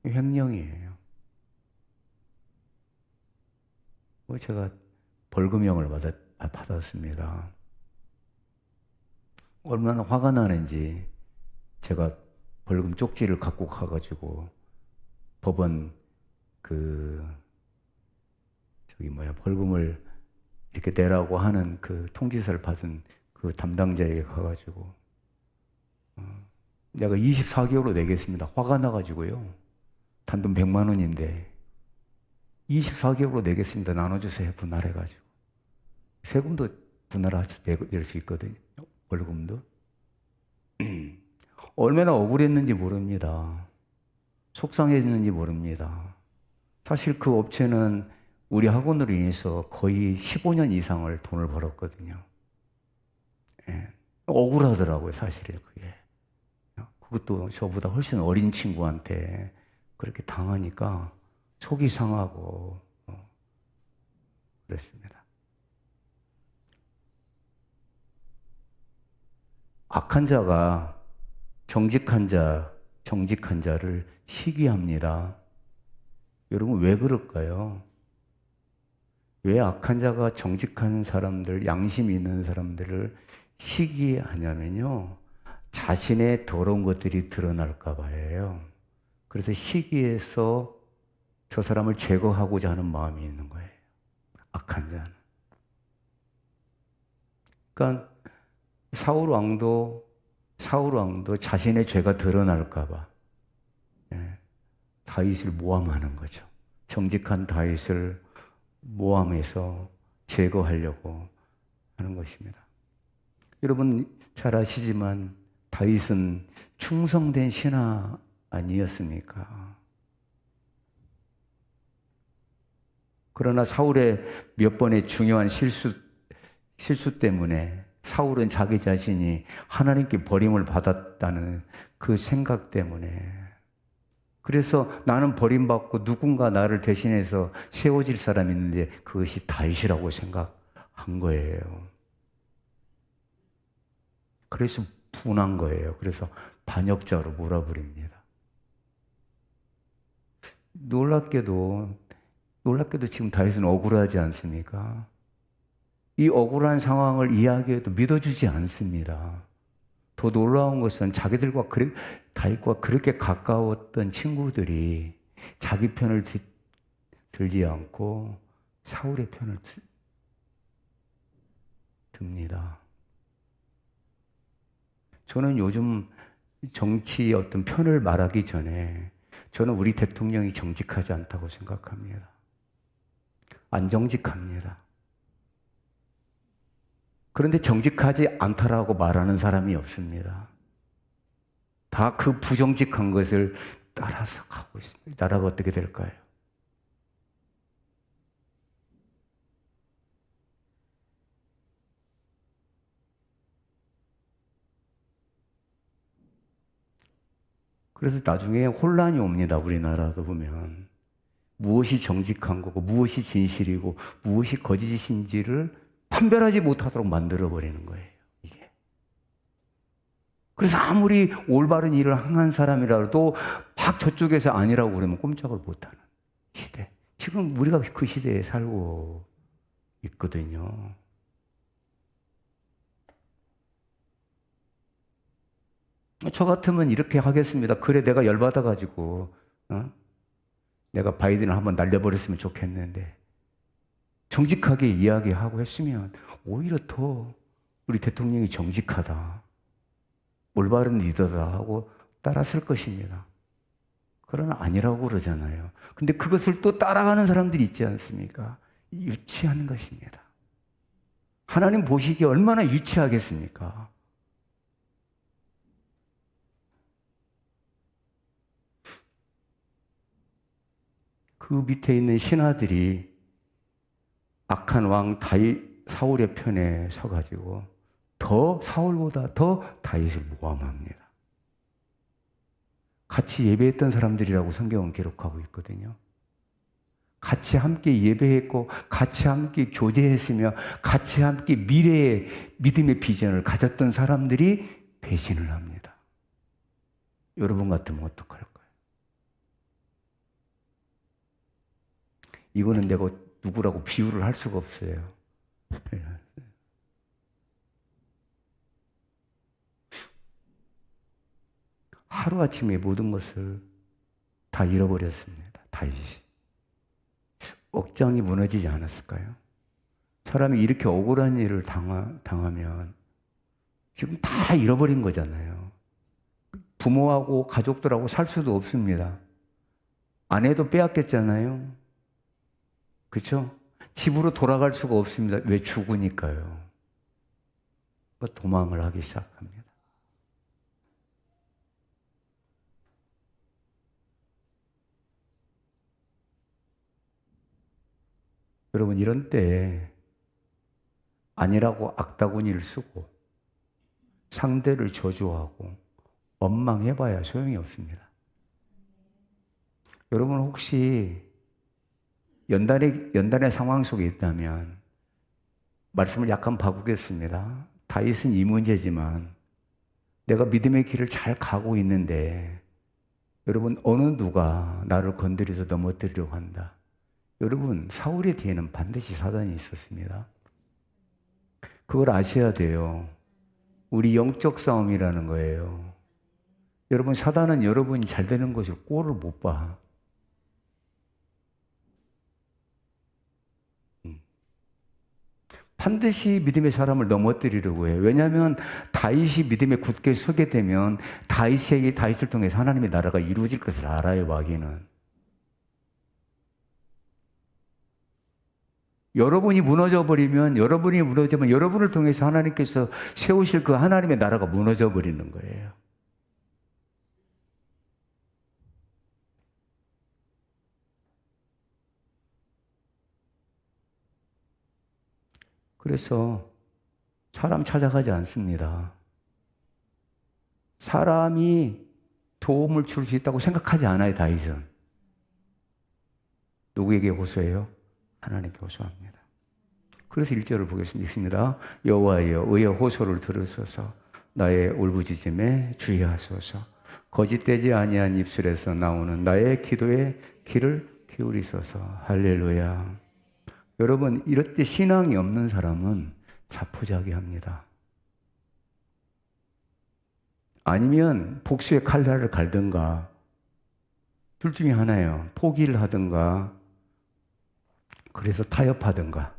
횡령이에요. 제가 벌금형을 받았습니다. 얼마나 화가 나는지 제가 벌금 쪽지를 갖고 가가지고 법원 벌금을 이렇게 내라고 하는 그 통지서를 받은 그 담당자에게 가가지고 내가 24개월로 내겠습니다. 화가 나가지고요. 단돈 100만 원인데 24개월로 내겠습니다. 나눠주세요. 분할해가지고. 세금도 분할해서 낼 수 있거든요. 월급도. 얼마나 억울했는지 모릅니다. 속상했는지 모릅니다. 사실 그 업체는 우리 학원으로 인해서 거의 15년 이상을 돈을 벌었거든요. 억울하더라고요, 사실은 그게. 그것도 저보다 훨씬 어린 친구한테 그렇게 당하니까 속이 상하고 그랬습니다. 악한 자가 정직한 자를 시기합니다. 여러분, 왜 그럴까요? 왜 악한 자가 정직한 사람들, 양심 있는 사람들을 시기하냐면요. 자신의 더러운 것들이 드러날까 봐요. 그래서 시기해서 저 사람을 제거하고자 하는 마음이 있는 거예요. 악한 자는. 그러니까 사울 왕도 자신의 죄가 드러날까 봐 다윗을 모함하는 거죠. 정직한 다윗을 모함해서 제거하려고 하는 것입니다. 여러분 잘 아시지만 다윗은 충성된 신하 아니었습니까? 그러나 사울의 몇 번의 중요한 실수 때문에 사울은 자기 자신이 하나님께 버림을 받았다는 그 생각 때문에, 그래서 나는 버림받고 누군가 나를 대신해서 세워질 사람이 있는데 그것이 다윗이라고 생각한 거예요. 그래서 분한 거예요. 그래서 반역자로 몰아버립니다. 놀랍게도 지금 다윗은 억울하지 않습니까? 이 억울한 상황을 이야기해도 믿어주지 않습니다. 더 놀라운 것은 다윗과 그렇게 가까웠던 친구들이 자기 편을 들지 않고 사울의 편을 듭니다. 저는 요즘 정치 어떤 편을 말하기 전에 저는 우리 대통령이 정직하지 않다고 생각합니다. 안 정직합니다. 그런데 정직하지 않다라고 말하는 사람이 없습니다. 다 그 부정직한 것을 따라서 가고 있습니다. 나라가 어떻게 될까요? 그래서 나중에 혼란이 옵니다. 우리나라도 보면. 무엇이 정직한 거고 무엇이 진실이고 무엇이 거짓인지를 판별하지 못하도록 만들어버리는 거예요. 이게. 그래서 아무리 올바른 일을 행한 사람이라도 막 저쪽에서 아니라고 그러면 꼼짝을 못하는 시대. 지금 우리가 그 시대에 살고 있거든요. 저 같으면 이렇게 하겠습니다. 그래, 내가 열받아가지고, 내가 바이든을 한번 날려버렸으면 좋겠는데, 정직하게 이야기하고 했으면, 오히려 더 우리 대통령이 정직하다, 올바른 리더다 하고 따랐을 것입니다. 그러나 아니라고 그러잖아요. 근데 그것을 또 따라가는 사람들이 있지 않습니까? 유치한 것입니다. 하나님 보시기에 얼마나 유치하겠습니까? 그 밑에 있는 신하들이 악한 왕 사울의 편에 서가지고 사울보다 더 다윗을 모함합니다. 같이 예배했던 사람들이라고 성경은 기록하고 있거든요. 같이 함께 예배했고 같이 함께 교제했으며 같이 함께 미래의 믿음의 비전을 가졌던 사람들이 배신을 합니다. 여러분 같으면 어떡할까요? 이거는 내가 누구라고 비유를 할 수가 없어요. 하루아침에 모든 것을 다 잃어버렸습니다. 다윗이. 억장이 무너지지 않았을까요? 사람이 이렇게 억울한 일을 당하면 지금 다 잃어버린 거잖아요. 부모하고 가족들하고 살 수도 없습니다. 아내도 빼앗겼잖아요. 그렇죠? 집으로 돌아갈 수가 없습니다. 왜? 죽으니까요. 도망을 하기 시작합니다. 여러분, 이런 때에 아니라고 악다구니를 쓰고 상대를 저주하고 원망해봐야 소용이 없습니다. 여러분 혹시 연단의 상황 속에 있다면 말씀을 약간 바꾸겠습니다. 다윗은 이 문제지만 내가 믿음의 길을 잘 가고 있는데 여러분 어느 누가 나를 건드려서 넘어뜨리려고 한다. 여러분 사울의 뒤에는 반드시 사단이 있었습니다. 그걸 아셔야 돼요. 우리 영적 싸움이라는 거예요. 여러분 사단은 여러분이 잘 되는 것을 꼴을 못 봐. 반드시 믿음의 사람을 넘어뜨리려고 해요. 왜냐하면 다윗이 믿음에 굳게 서게 되면 다윗을 통해서 하나님의 나라가 이루어질 것을 알아요. 마귀는. 여러분이 무너져 버리면 여러분을 통해서 하나님께서 세우실 그 하나님의 나라가 무너져 버리는 거예요. 그래서 사람 찾아가지 않습니다. 사람이 도움을 줄 수 있다고 생각하지 않아요, 다윗은. 누구에게 호소해요? 하나님께 호소합니다. 그래서 1절을 보겠습니다. 여호와여, 의의 호소를 들으소서. 나의 울부짖음에 주의하소서. 거짓되지 아니한 입술에서 나오는 나의 기도에 귀를 기울이소서. 할렐루야. 여러분, 이럴 때 신앙이 없는 사람은 자포자기합니다. 아니면 복수의 칼날을 갈든가 둘 중에 하나예요. 포기를 하든가 그래서 타협하든가.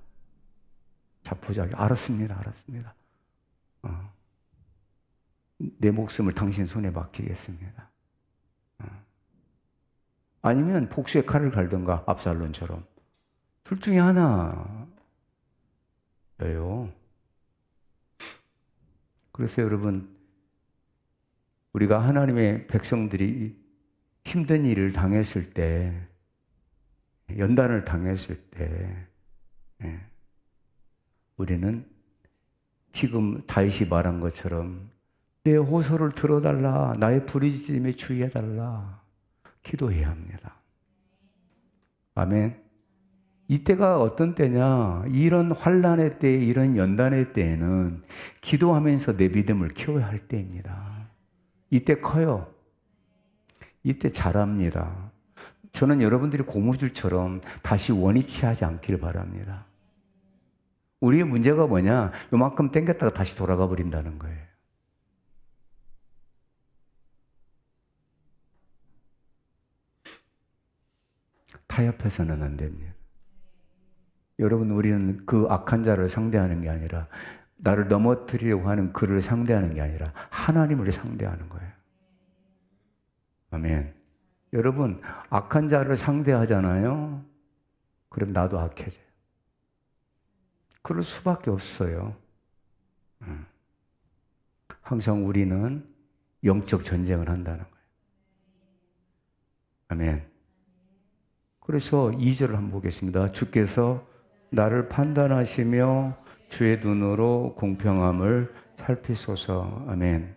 자포자기. 알았습니다. 내 목숨을 당신 손에 맡기겠습니다. 아니면 복수의 칼을 갈든가 압살론처럼. 둘 중에 하나예요. 그래서 여러분 우리가 하나님의 백성들이 힘든 일을 당했을 때, 연단을 당했을 때, 우리는 지금 다윗이 말한 것처럼 내 호소를 들어달라, 나의 부르짖음에 주의해달라 기도해야 합니다. 아멘. 이때가 어떤 때냐? 이런 환난의 때, 이런 연단의 때에는 기도하면서 내 믿음을 키워야 할 때입니다. 이때 커요. 이때 자랍니다. 저는 여러분들이 고무줄처럼 다시 원위치 하지 않기를 바랍니다. 우리의 문제가 뭐냐? 요만큼 당겼다가 다시 돌아가 버린다는 거예요. 타협해서는 안 됩니다. 여러분, 우리는 그 악한 자를 상대하는 게 아니라, 나를 넘어뜨리려고 하는 그를 상대하는 게 아니라 하나님을 상대하는 거예요. 아멘. 여러분, 악한 자를 상대하잖아요. 그럼 나도 악해져요. 그럴 수밖에 없어요. 항상 우리는 영적 전쟁을 한다는 거예요. 아멘. 그래서 2절을 한번 보겠습니다. 주께서 나를 판단하시며 주의 눈으로 공평함을 살피소서. 아멘.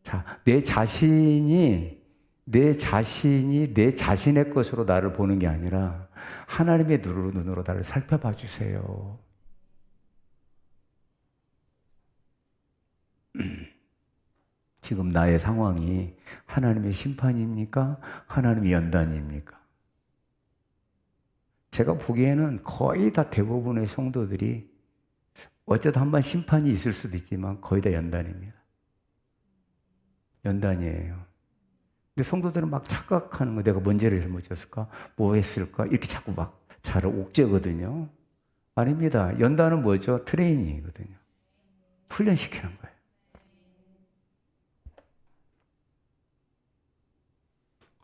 자, 내 자신이 내 자신의 것으로 나를 보는 게 아니라 하나님의 눈으로 나를 살펴봐 주세요. 지금 나의 상황이 하나님의 심판입니까? 하나님의 연단입니까? 제가 보기에는 거의 다 대부분의 성도들이 어쩌다 한번 심판이 있을 수도 있지만 거의 다 연단입니다. 연단이에요. 근데 성도들은 막 착각하는 거, 내가 뭔 죄를 잘못했을까? 뭐 했을까? 이렇게 자꾸 막 자를 옥죄거든요. 아닙니다. 연단은 뭐죠? 트레이닝이거든요. 훈련시키는 거예요.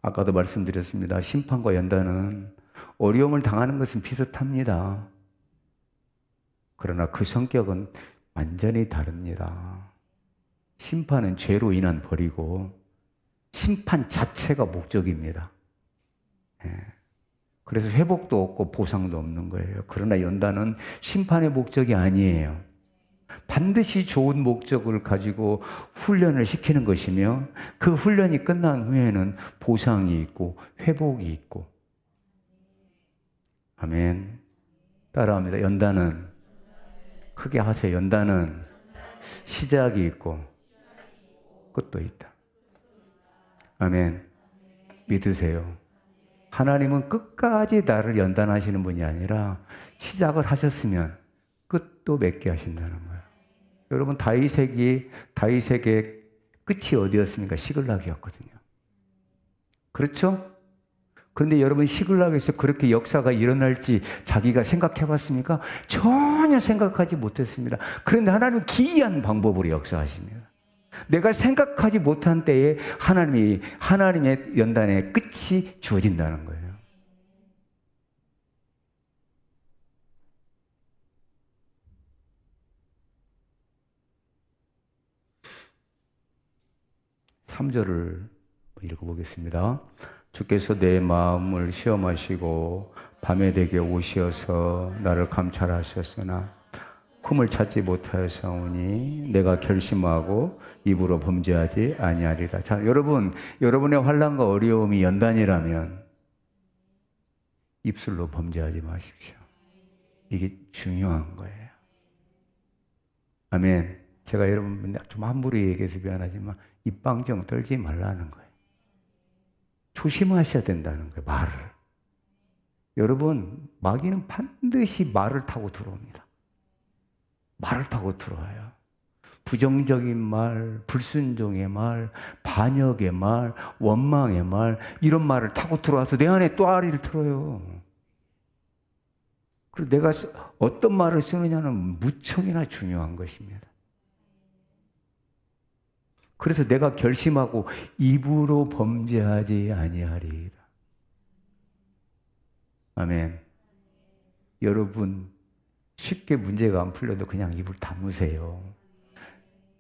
아까도 말씀드렸습니다. 심판과 연단은 어려움을 당하는 것은 비슷합니다. 그러나 그 성격은 완전히 다릅니다. 심판은 죄로 인한 벌이고 심판 자체가 목적입니다. 그래서 회복도 없고 보상도 없는 거예요. 그러나 연단은 심판의 목적이 아니에요. 반드시 좋은 목적을 가지고 훈련을 시키는 것이며 그 훈련이 끝난 후에는 보상이 있고 회복이 있고. 아멘. 따라합니다. 연단은 크게 하세요. 연단은 시작이 있고 끝도 있다. 아멘. 믿으세요. 하나님은 끝까지 나를 연단하시는 분이 아니라 시작을 하셨으면 끝도 맺게 하신다는 거예요. 여러분, 다윗에게 끝이 어디였습니까? 시글락이었거든요. 그렇죠? 그런데 여러분, 시글락에서 그렇게 역사가 일어날지 자기가 생각해 봤습니까? 전혀 생각하지 못했습니다. 그런데 하나님은 기이한 방법으로 역사하십니다. 내가 생각하지 못한 때에 하나님의 연단의 끝이 주어진다는 거예요. 삼 절을 읽어보겠습니다. 주께서 내 마음을 시험하시고 밤에 내게 오시어서 나를 감찰하셨으나 흠을 찾지 못하였사오니 내가 결심하고 입으로 범죄하지 아니하리라. 자, 여러분의 환난과 어려움이 연단이라면 입술로 범죄하지 마십시오. 이게 중요한 거예요. 아멘. 제가 여러분 좀 함부로 얘기해서 미안하지만 입방정 떨지 말라는 거예요. 조심하셔야 된다는 거예요. 말을. 여러분, 마귀는 반드시 말을 타고 들어옵니다. 말을 타고 들어와요. 부정적인 말, 불순종의 말, 반역의 말, 원망의 말, 이런 말을 타고 들어와서 내 안에 또아리를 틀어요. 그리고 내가 어떤 말을 쓰느냐는 무척이나 중요한 것입니다. 그래서 내가 결심하고 입으로 범죄하지 아니하리이다. 아멘. 여러분, 쉽게 문제가 안 풀려도 그냥 입을 다무세요.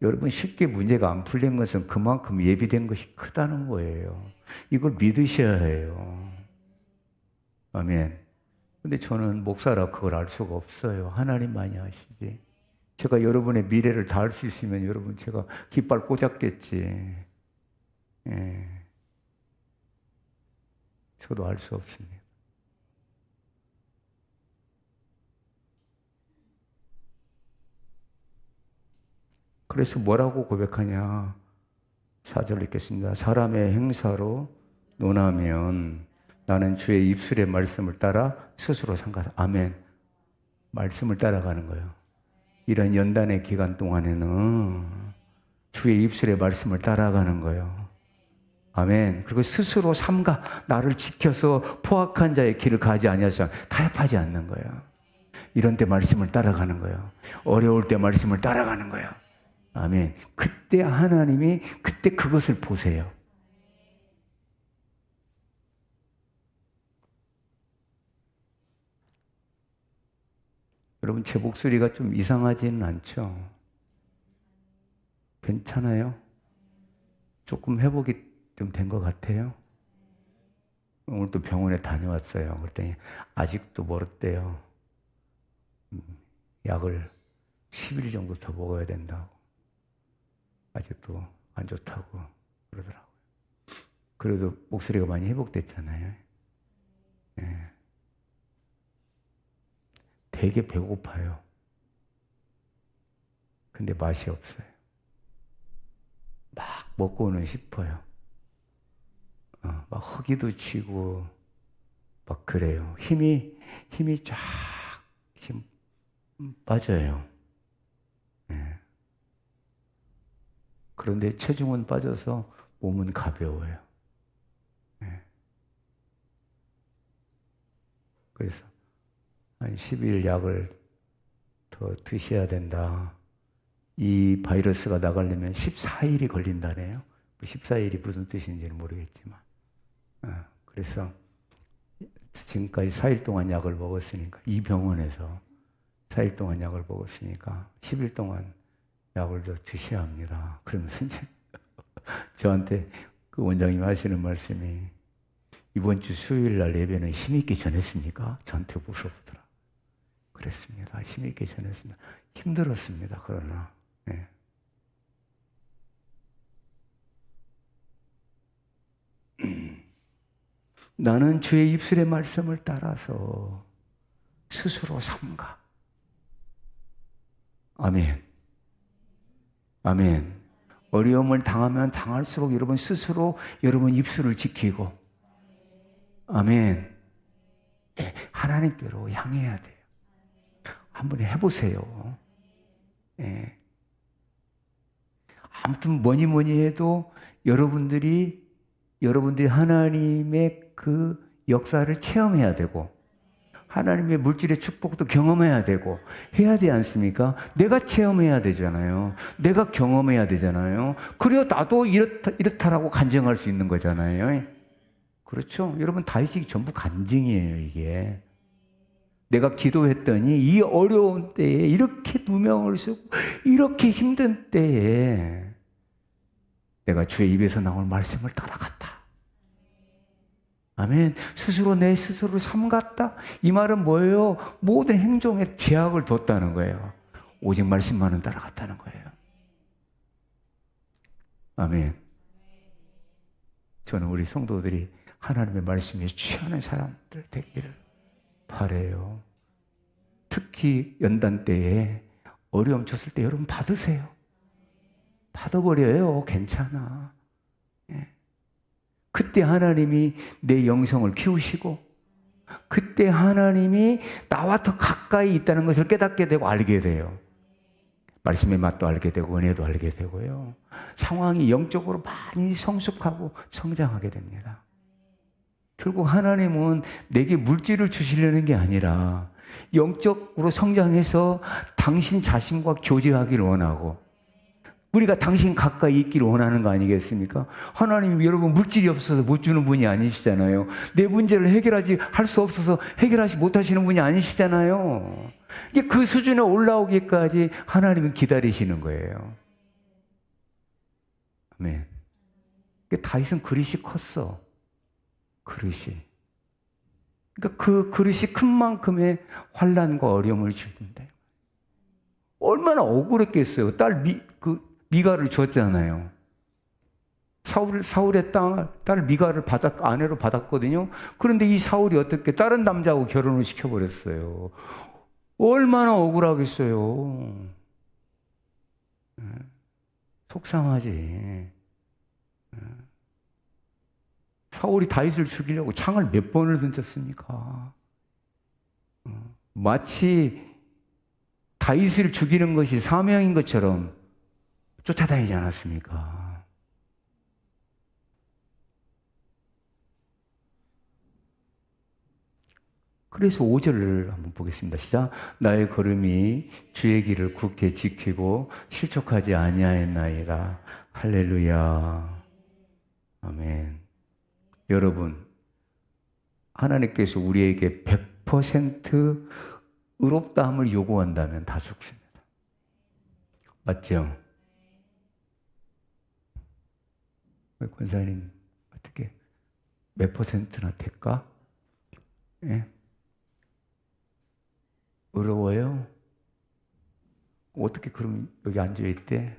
여러분 쉽게 문제가 안 풀린 것은 그만큼 예비된 것이 크다는 거예요. 이걸 믿으셔야 해요. 아멘. 근데 저는 목사라 그걸 알 수가 없어요. 하나님만이 아시지. 제가 여러분의 미래를 다 알 수 있으면 여러분 제가 깃발 꽂았겠지. 예. 저도 알 수 없습니다. 그래서 뭐라고 고백하냐? 4절 읽겠습니다. 사람의 행사로 논하면 나는 주의 입술의 말씀을 따라 스스로 삼가서. 아멘. 말씀을 따라가는 거예요. 이런 연단의 기간 동안에는 주의 입술의 말씀을 따라가는 거예요. 아멘. 그리고 스스로 삼가 나를 지켜서 포악한 자의 길을 가지 아니하사 타협하지 않는 거예요. 이런 때 말씀을 따라가는 거예요. 어려울 때 말씀을 따라가는 거예요. 아멘. 그때 하나님이 그때 그것을 보세요. 여러분 제 목소리가 좀 이상하지는 않죠? 괜찮아요? 조금 회복이 좀 된 것 같아요? 오늘 또 병원에 다녀왔어요. 그랬더니 아직도 멀었대요. 약을 10일 정도 더 먹어야 된다고. 아직도 안 좋다고 그러더라고요. 그래도 목소리가 많이 회복됐잖아요. 네. 되게 배고파요. 근데 맛이 없어요. 막 먹고는 싶어요. 막 허기도 치고 막 그래요. 힘이 쫙 지금 빠져요. 네. 그런데 체중은 빠져서 몸은 가벼워요. 네. 그래서 한 10일 약을 더 드셔야 된다. 이 바이러스가 나가려면 14일이 걸린다네요. 14일이 무슨 뜻인지는 모르겠지만. 그래서 지금까지 4일 동안 약을 먹었으니까, 이 병원에서 4일 동안 약을 먹었으니까 10일 동안 약을 더 드셔야 합니다. 그러면서 이제 저한테 그 원장님이 하시는 말씀이, 이번 주 수요일 날 예배는 힘있게 전했습니까? 저한테 물어보더라. 그랬습니다. 힘있게 전했습니다. 힘들었습니다. 그러나 네. 나는 주의 입술의 말씀을 따라서 스스로 삼가. 아멘. 아멘. 어려움을 당하면 당할수록 여러분 스스로 여러분 입술을 지키고, 아멘. 네, 하나님께로 향해야 돼요. 한번 해보세요. 네. 아무튼 뭐니 해도 여러분들이 하나님의 그 역사를 체험해야 되고, 하나님의 물질의 축복도 경험해야 되고 해야 되지 않습니까? 내가 체험해야 되잖아요. 내가 경험해야 되잖아요. 그래야 나도 이렇다라고 간증할 수 있는 거잖아요. 그렇죠? 여러분 다윗이 전부 간증이에요. 이게 내가 기도했더니 이 어려운 때에 이렇게 누명을 쓰고 이렇게 힘든 때에 내가 주의 입에서 나올 말씀을 따라갔다. 아멘. 스스로 내 스스로를 삼갔다. 이 말은 뭐예요? 모든 행동에 제약을 뒀다는 거예요. 오직 말씀만은 따라갔다는 거예요. 아멘. 저는 우리 성도들이 하나님의 말씀에 취하는 사람들 되기를 바라요. 특히 연단 때에 어려움 쳤을 때 여러분 받으세요. 받아버려요. 괜찮아. 예. 그때 하나님이 내 영성을 키우시고, 그때 하나님이 나와 더 가까이 있다는 것을 깨닫게 되고 알게 돼요. 말씀의 맛도 알게 되고 은혜도 알게 되고요. 상황이 영적으로 많이 성숙하고 성장하게 됩니다. 결국 하나님은 내게 물질을 주시려는 게 아니라 영적으로 성장해서 당신 자신과 교제하기를 원하고, 우리가 당신 가까이 있기를 원하는 거 아니겠습니까? 하나님이 여러분 물질이 없어서 못 주는 분이 아니시잖아요. 내 문제를 할 수 없어서 해결하지 못하시는 분이 아니시잖아요. 그 수준에 올라오기까지 하나님은 기다리시는 거예요. 아멘. 다윗은 그릇이 컸어. 그릇이. 그러니까 그 그릇이 큰 만큼의 환난과 어려움을 주는다. 얼마나 억울했겠어요. 미가를 줬잖아요. 사울의 딸 미가를 아내로 받았거든요. 그런데 이 사울이 어떻게 다른 남자하고 결혼을 시켜버렸어요. 얼마나 억울하겠어요. 속상하지. 사울이 다윗을 죽이려고 창을 몇 번을 던졌습니까? 마치 다윗을 죽이는 것이 사명인 것처럼 쫓아다니지 않았습니까? 그래서 5절을 한번 보겠습니다. 시작. 나의 걸음이 주의 길을 굳게 지키고 실족하지 아니하였나이다. 할렐루야. 아멘. 여러분, 하나님께서 우리에게 100% 의롭다함을 요구한다면 다 죽습니다. 맞죠? 권사님, 어떻게 몇 퍼센트나 될까? 예? 어려워요? 어떻게 그럼 여기 앉아있대?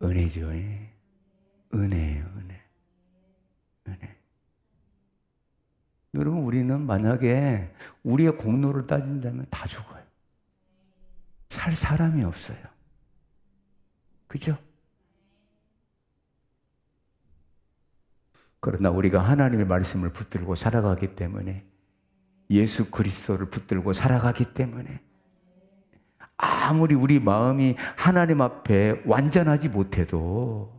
은혜죠. 예? 은혜예요, 은혜. 은혜. 여러분, 우리는 만약에 우리의 공로를 따진다면 다 죽어요. 살 사람이 없어요. 그죠? 그러나 우리가 하나님의 말씀을 붙들고 살아가기 때문에, 예수 그리스도를 붙들고 살아가기 때문에, 아무리 우리 마음이 하나님 앞에 완전하지 못해도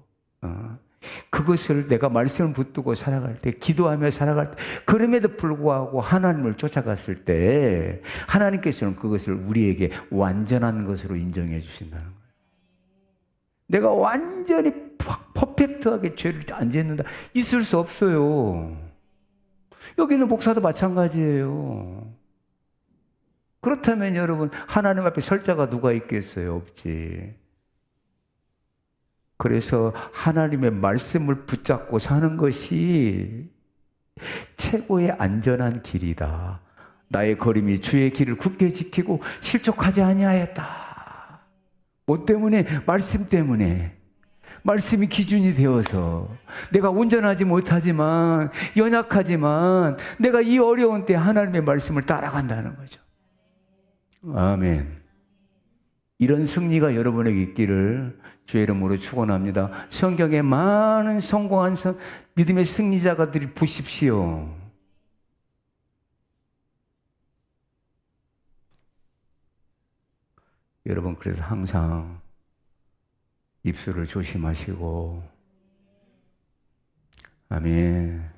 그것을 내가 말씀을 붙들고 살아갈 때, 기도하며 살아갈 때, 그럼에도 불구하고 하나님을 쫓아갔을 때 하나님께서는 그것을 우리에게 완전한 것으로 인정해 주신다는 거예요. 내가 완전히 퍼펙트하게 죄를 안 짓는다, 있을 수 없어요. 여기 있는 목사도 마찬가지예요. 그렇다면 여러분, 하나님 앞에 설 자가 누가 있겠어요? 없지. 그래서 하나님의 말씀을 붙잡고 사는 것이 최고의 안전한 길이다. 나의 걸음이 주의 길을 굳게 지키고 실족하지 아니하였다. 뭐 때문에? 말씀 때문에. 말씀이 기준이 되어서 내가 온전하지 못하지만, 연약하지만 내가 이 어려운 때 하나님의 말씀을 따라간다는 거죠. 아멘. 이런 승리가 여러분에게 있기를 주의 이름으로 축원합니다. 성경에 많은 성공한 믿음의 승리자가들이 보십시오. 여러분, 그래서 항상 입술을 조심하시고, 아멘.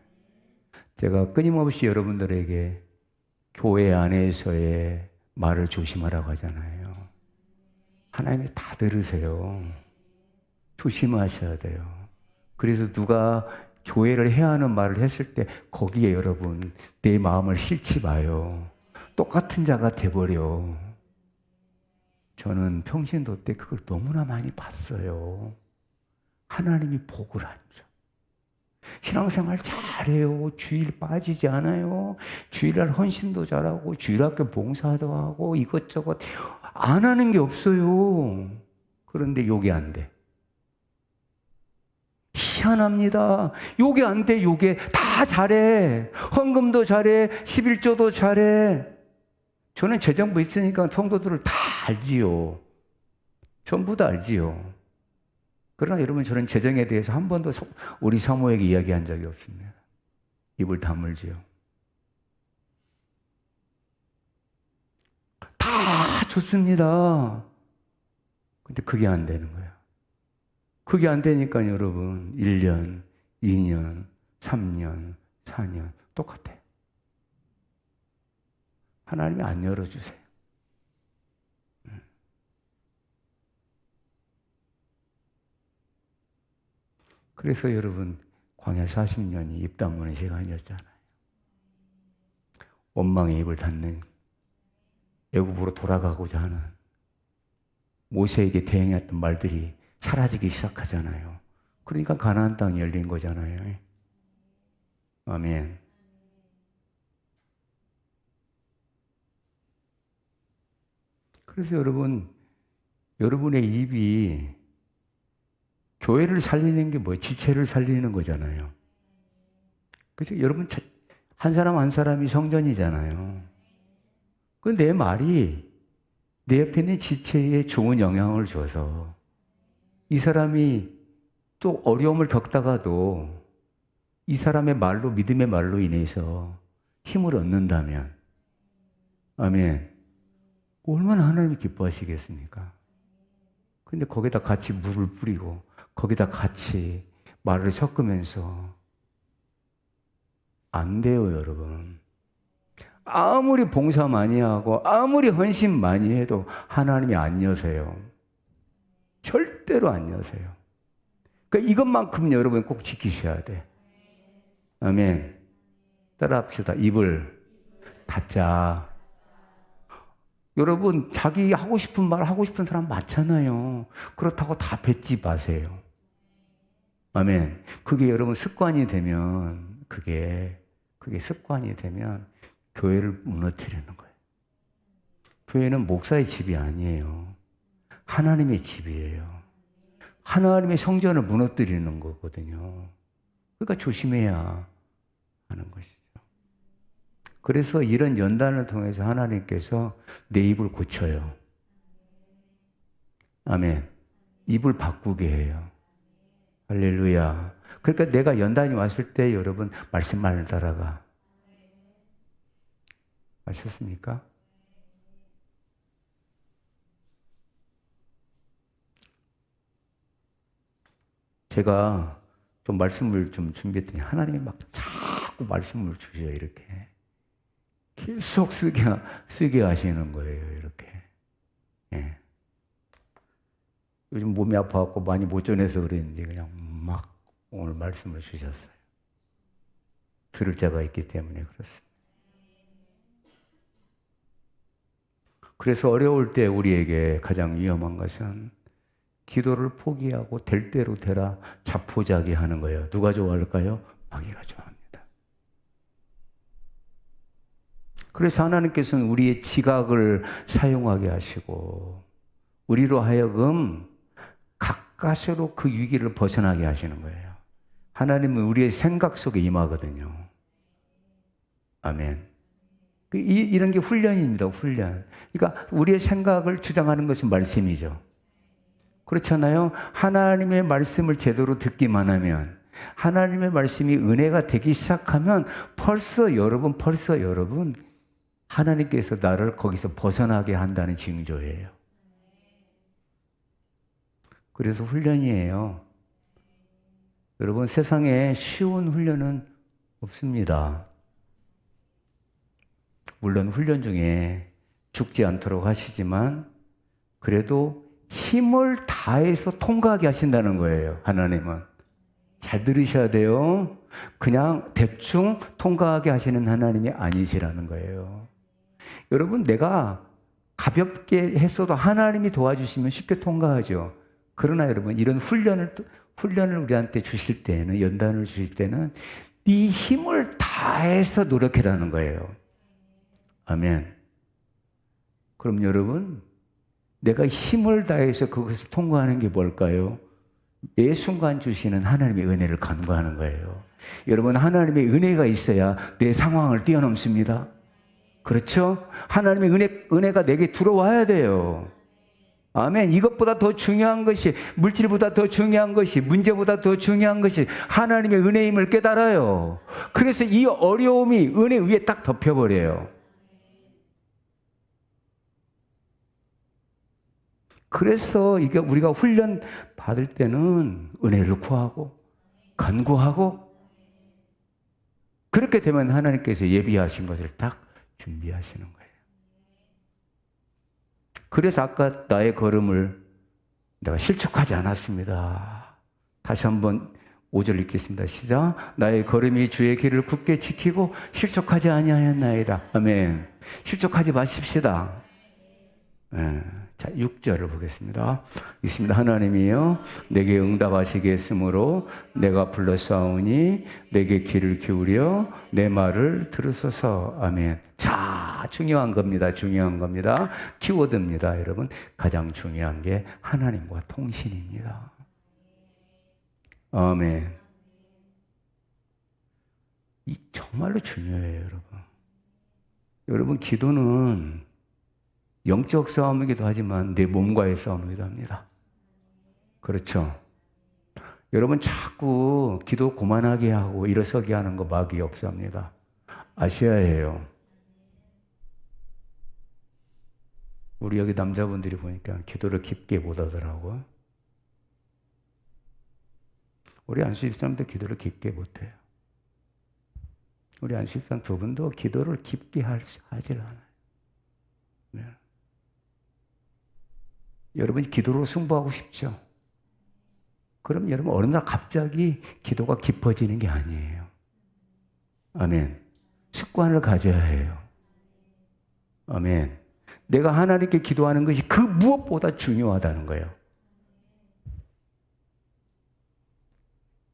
제가 끊임없이 여러분들에게 교회 안에서의 말을 조심하라고 하잖아요. 하나님이 다 들으세요. 조심하셔야 돼요. 그래서 누가 교회를 해야 하는 말을 했을 때 거기에 여러분 내 마음을 싫지 마요. 똑같은 자가 돼버려. 저는 평신도 때 그걸 너무나 많이 봤어요. 하나님이 복을 안 줘. 신앙생활 잘해요. 주일 빠지지 않아요. 주일날 헌신도 잘하고 주일학교 봉사도 하고 이것저것 안 하는 게 없어요. 그런데 요게 안 돼. 희한합니다. 요게 안 돼. 요게 다 잘해. 헌금도 잘해. 11조도 잘해. 저는 재정부 있으니까 성도들을 다 알지요. 전부 다 알지요. 그러나 여러분, 저는 재정에 대해서 한 번도 우리 사모에게 이야기한 적이 없습니다. 입을 다물지요. 다 좋습니다. 근데 그게 안 되는 거예요. 그게 안 되니까 여러분 1년, 2년, 3년, 4년 똑같아요. 하나님이 안 열어주세요. 그래서 여러분, 광야 40년이 입 다무는 시간이었잖아요. 원망의 입을 닫는, 애굽으로 돌아가고자 하는 모세에게 대행했던 말들이 사라지기 시작하잖아요. 그러니까 가나안 땅이 열린 거잖아요. 아멘. 그래서 여러분의 입이 교회를 살리는 게 뭐예요? 지체를 살리는 거잖아요. 그죠? 여러분, 한 사람 한 사람이 성전이잖아요. 그 내 말이 내 옆에 있는 지체에 좋은 영향을 줘서 이 사람이 또 어려움을 겪다가도 이 사람의 말로, 믿음의 말로 인해서 힘을 얻는다면, 아멘. 얼마나 하나님이 기뻐하시겠습니까? 근데 거기다 같이 물을 뿌리고, 거기다 같이 말을 섞으면서, 안 돼요, 여러분. 아무리 봉사 많이 하고, 아무리 헌신 많이 해도 하나님이 안 여세요. 절대로 안 여세요. 그러니까 이것만큼 여러분 꼭 지키셔야 돼. 아멘. 따라합시다. 입을 닫자. 여러분, 자기 하고 싶은 말 하고 싶은 사람 많잖아요. 그렇다고 다 뱉지 마세요. 아멘. 그게 여러분 습관이 되면, 그게 습관이 되면 교회를 무너뜨리는 거예요. 교회는 목사의 집이 아니에요. 하나님의 집이에요. 하나님의 성전을 무너뜨리는 거거든요. 그러니까 조심해야 하는 것이죠. 그래서 이런 연단을 통해서 하나님께서 내 입을 고쳐요. 아멘. 입을 바꾸게 해요. 할렐루야. 그러니까 내가 연단이 왔을 때 여러분 말씀만을 따라가. 아셨습니까? 제가 좀 말씀을 좀 준비했더니 하나님이 막 자꾸 말씀을 주셔요. 이렇게. 계속 쓰게 하시는 거예요. 이렇게. 예. 요즘 몸이 아파갖고 많이 못 전해서 그랬는데 그냥 막 오늘 말씀을 주셨어요. 들을 자가 있기 때문에 그렇습니다. 그래서 어려울 때 우리에게 가장 위험한 것은 기도를 포기하고 될 대로 되라 자포자기 하는 거예요. 누가 좋아할까요? 마귀가 좋아합니다. 그래서 하나님께서는 우리의 지각을 사용하게 하시고 우리로 하여금 가까스로 그 위기를 벗어나게 하시는 거예요. 하나님은 우리의 생각 속에 임하거든요. 아멘. 이런 게 훈련입니다. 훈련. 그러니까 우리의 생각을 주장하는 것은 말씀이죠. 그렇잖아요. 하나님의 말씀을 제대로 듣기만 하면, 하나님의 말씀이 은혜가 되기 시작하면 벌써 여러분 하나님께서 나를 거기서 벗어나게 한다는 징조예요. 그래서 훈련이에요. 여러분, 세상에 쉬운 훈련은 없습니다. 물론 훈련 중에 죽지 않도록 하시지만 그래도 힘을 다해서 통과하게 하신다는 거예요. 하나님은. 잘 들으셔야 돼요. 그냥 대충 통과하게 하시는 하나님이 아니시라는 거예요. 여러분, 내가 가볍게 했어도 하나님이 도와주시면 쉽게 통과하죠. 그러나 여러분, 이런 훈련을 우리한테 주실 때는, 연단을 주실 때는 네 힘을 다해서 노력해라는 거예요. 아멘. 그럼 여러분, 내가 힘을 다해서 그것을 통과하는 게 뭘까요? 매 순간 주시는 하나님의 은혜를 간구하는 거예요. 여러분, 하나님의 은혜가 있어야 내 상황을 뛰어넘습니다. 그렇죠? 하나님의 은혜가 내게 들어와야 돼요. 아멘. 이것보다 더 중요한 것이, 물질보다 더 중요한 것이, 문제보다 더 중요한 것이 하나님의 은혜임을 깨달아요. 그래서 이 어려움이 은혜 위에 딱 덮여버려요. 그래서 이게 우리가 훈련 받을 때는 은혜를 구하고 간구하고 그렇게 되면 하나님께서 예비하신 것을 딱 준비하시는 거예요. 그래서 아까 나의 걸음을 내가 실족하지 않았습니다. 다시 한번 5절 읽겠습니다. 시작. 나의 걸음이 주의 길을 굳게 지키고 실족하지 아니하였나이다. 아멘. 실족하지 마십시다. 자, 6절을 보겠습니다. 있습니다. 하나님이여 내게 응답하시겠으므로 내가 불렀사오니 내게 귀를 기울여 내 말을 들으소서. 아멘. 자, 중요한 겁니다. 중요한 겁니다. 키워드입니다. 여러분, 가장 중요한 게 하나님과 통신입니다. 아멘. 이 정말로 중요해요, 여러분. 여러분, 기도는 영적 싸움이기도 하지만 내 몸과의 싸움이기도 합니다. 그렇죠? 여러분 자꾸 기도 그만하게 하고 일어서게 하는 거 마귀 역사입니다. 아셔야 해요. 우리 여기 남자분들이 보니까 기도를 깊게 못 하더라고요. 우리 안수집사님도 기도를 깊게 못 해요. 우리 안수집사님 두 분도 기도를 깊게 하질 않아요. 네. 여러분이 기도로 승부하고 싶죠? 그럼 여러분 어느 날 갑자기 기도가 깊어지는 게 아니에요. 아멘. 습관을 가져야 해요. 아멘. 내가 하나님께 기도하는 것이 그 무엇보다 중요하다는 거예요.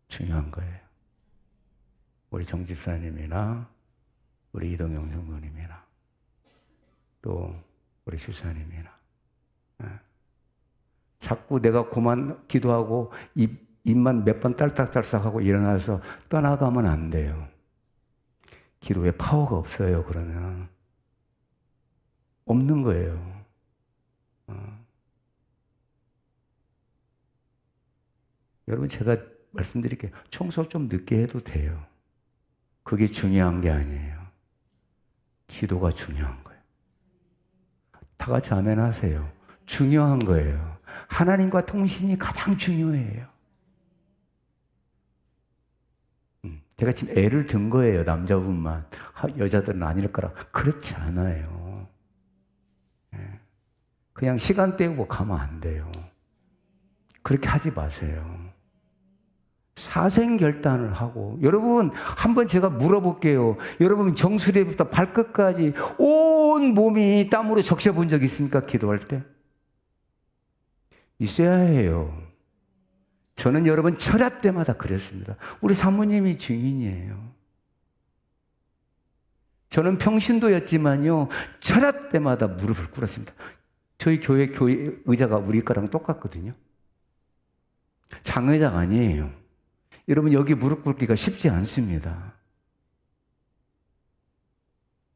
중요한 거예요. 우리 정집사님이나 우리 이동영 성도님이나 또 우리 집사님이나 자꾸 내가 그만 기도하고 입만 몇 번 딸딱딸딱하고 일어나서 떠나가면 안 돼요. 기도에 파워가 없어요. 그러면 없는 거예요. 여러분 제가 말씀드릴게요. 청소 좀 늦게 해도 돼요. 그게 중요한 게 아니에요. 기도가 중요한 거예요. 다 같이 아멘 하세요. 중요한 거예요. 하나님과 통신이 가장 중요해요. 제가 지금 애를 든 거예요. 남자분만. 여자들은 아닐 거라. 그렇지 않아요. 그냥 시간 때우고 가면 안 돼요. 그렇게 하지 마세요. 사생결단을 하고, 여러분 한번 제가 물어볼게요. 여러분 정수리부터 발끝까지 온 몸이 땀으로 적셔본 적 있습니까? 기도할 때? 있어야 해요. 저는 여러분 철야 때마다 그랬습니다. 우리 사모님이 증인이에요. 저는 평신도였지만요, 철야 때마다 무릎을 꿇었습니다. 저희 교회 의자가 우리 거랑 똑같거든요. 장의자가 아니에요. 여러분 여기 무릎 꿇기가 쉽지 않습니다.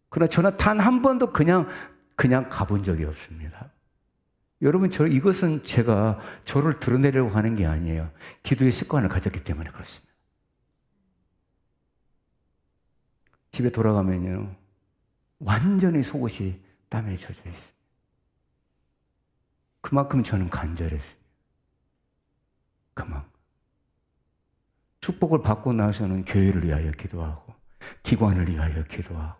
그러나 저는 단 한 번도 그냥 가본 적이 없습니다. 여러분 이것은 제가 저를 드러내려고 하는 게 아니에요. 기도의 습관을 가졌기 때문에 그렇습니다. 집에 돌아가면요, 완전히 속옷이 땀에 젖어 있어요. 그만큼 저는 간절했어요. 그만큼. 축복을 받고 나서는 교회를 위하여 기도하고, 기관을 위하여 기도하고,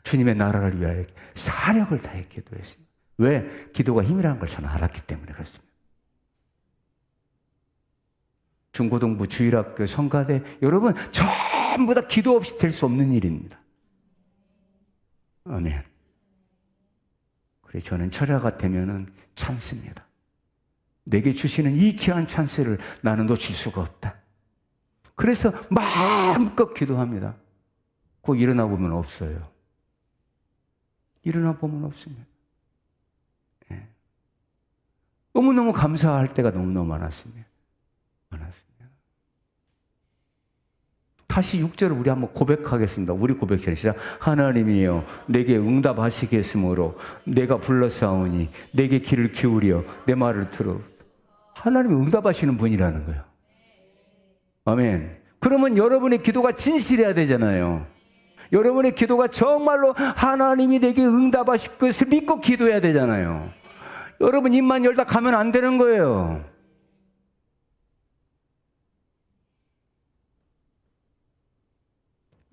주님의 나라를 위하여 사력을 다해 기도했습니다. 왜? 기도가 힘이라는 걸 저는 알았기 때문에 그렇습니다. 중고등부, 주일학교, 성가대, 여러분 전부 다 기도 없이 될 수 없는 일입니다. 아멘. 그래 저는 철야가 되면은 찬스입니다. 내게 주시는 이 귀한 찬스를 나는 놓칠 수가 없다. 그래서 마음껏 기도합니다. 꼭 일어나 보면 없어요. 일어나 보면 없습니다. 네. 너무너무 감사할 때가 너무너무 많았습니다. 다시 6절을 우리 한번 고백하겠습니다. 우리 고백처럼 시작. 하나님이여 내게 응답하시겠으므로 내가 불러싸우니 내게 귀를 기울여 내 말을 들어. 하나님이 응답하시는 분이라는 거예요. 아멘. 그러면 여러분의 기도가 진실해야 되잖아요. 여러분의 기도가 정말로 하나님이 내게 응답하실 것을 믿고 기도해야 되잖아요. 여러분 입만 열다 가면 안 되는 거예요.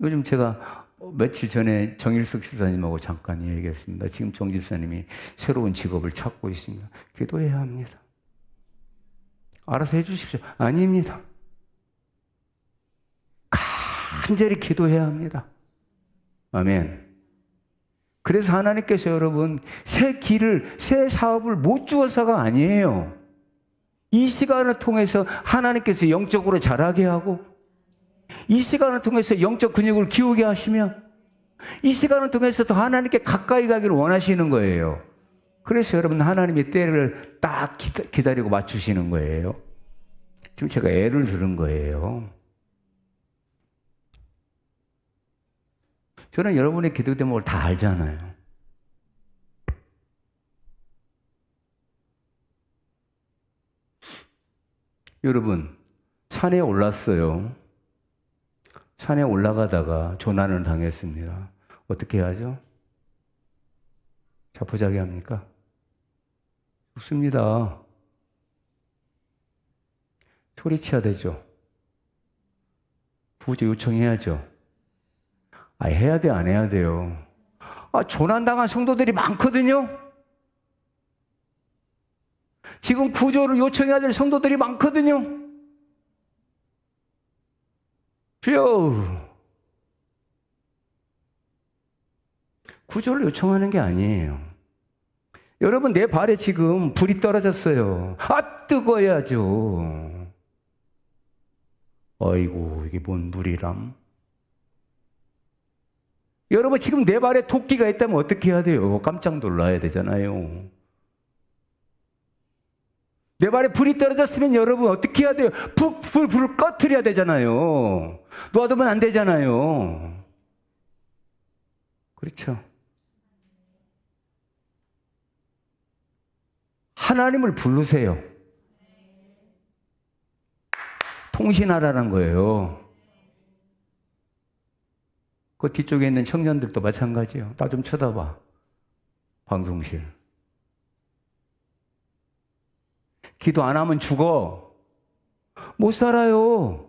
요즘 제가 며칠 전에 정일숙 집사님하고 잠깐 얘기했습니다. 지금 정 집사님이 새로운 직업을 찾고 있습니다. 기도해야 합니다. 알아서 해주십시오. 아닙니다. 간절히 기도해야 합니다. 아멘. 그래서 하나님께서 여러분 새 사업을 못 주어서가 아니에요. 이 시간을 통해서 하나님께서 영적으로 자라게 하고, 이 시간을 통해서 영적 근육을 키우게 하시며, 이 시간을 통해서 더 하나님께 가까이 가기를 원하시는 거예요. 그래서 여러분 하나님의 때를 딱 기다리고 맞추시는 거예요. 지금 제가 애를 들은 거예요. 저는 여러분의 기도 제목을 다 알잖아요. 여러분, 산에 올랐어요. 산에 올라가다가 조난을 당했습니다. 어떻게 해야죠? 자포자기 합니까? 죽습니다. 소리쳐야 되죠. 구조 요청해야죠. 해야 돼, 안 해야 돼요? 조난당한 성도들이 많거든요. 지금 구조를 요청해야 될 성도들이 많거든요. 주여, 구조를 요청하는 게 아니에요. 여러분, 내 발에 지금 불이 떨어졌어요. 뜨거워야죠. 아이고, 이게 뭔 불이람? 여러분, 지금 내 발에 토끼가 있다면 어떻게 해야 돼요? 깜짝 놀라야 되잖아요. 내 발에 불이 떨어졌으면 여러분 어떻게 해야 돼요? 불을 꺼트려야 되잖아요. 놔두면 안 되잖아요. 그렇죠? 하나님을 부르세요. 통신하라는 거예요. 그 뒤쪽에 있는 청년들도 마찬가지예요. 나 좀 쳐다봐. 방송실. 기도 안 하면 죽어. 못 살아요.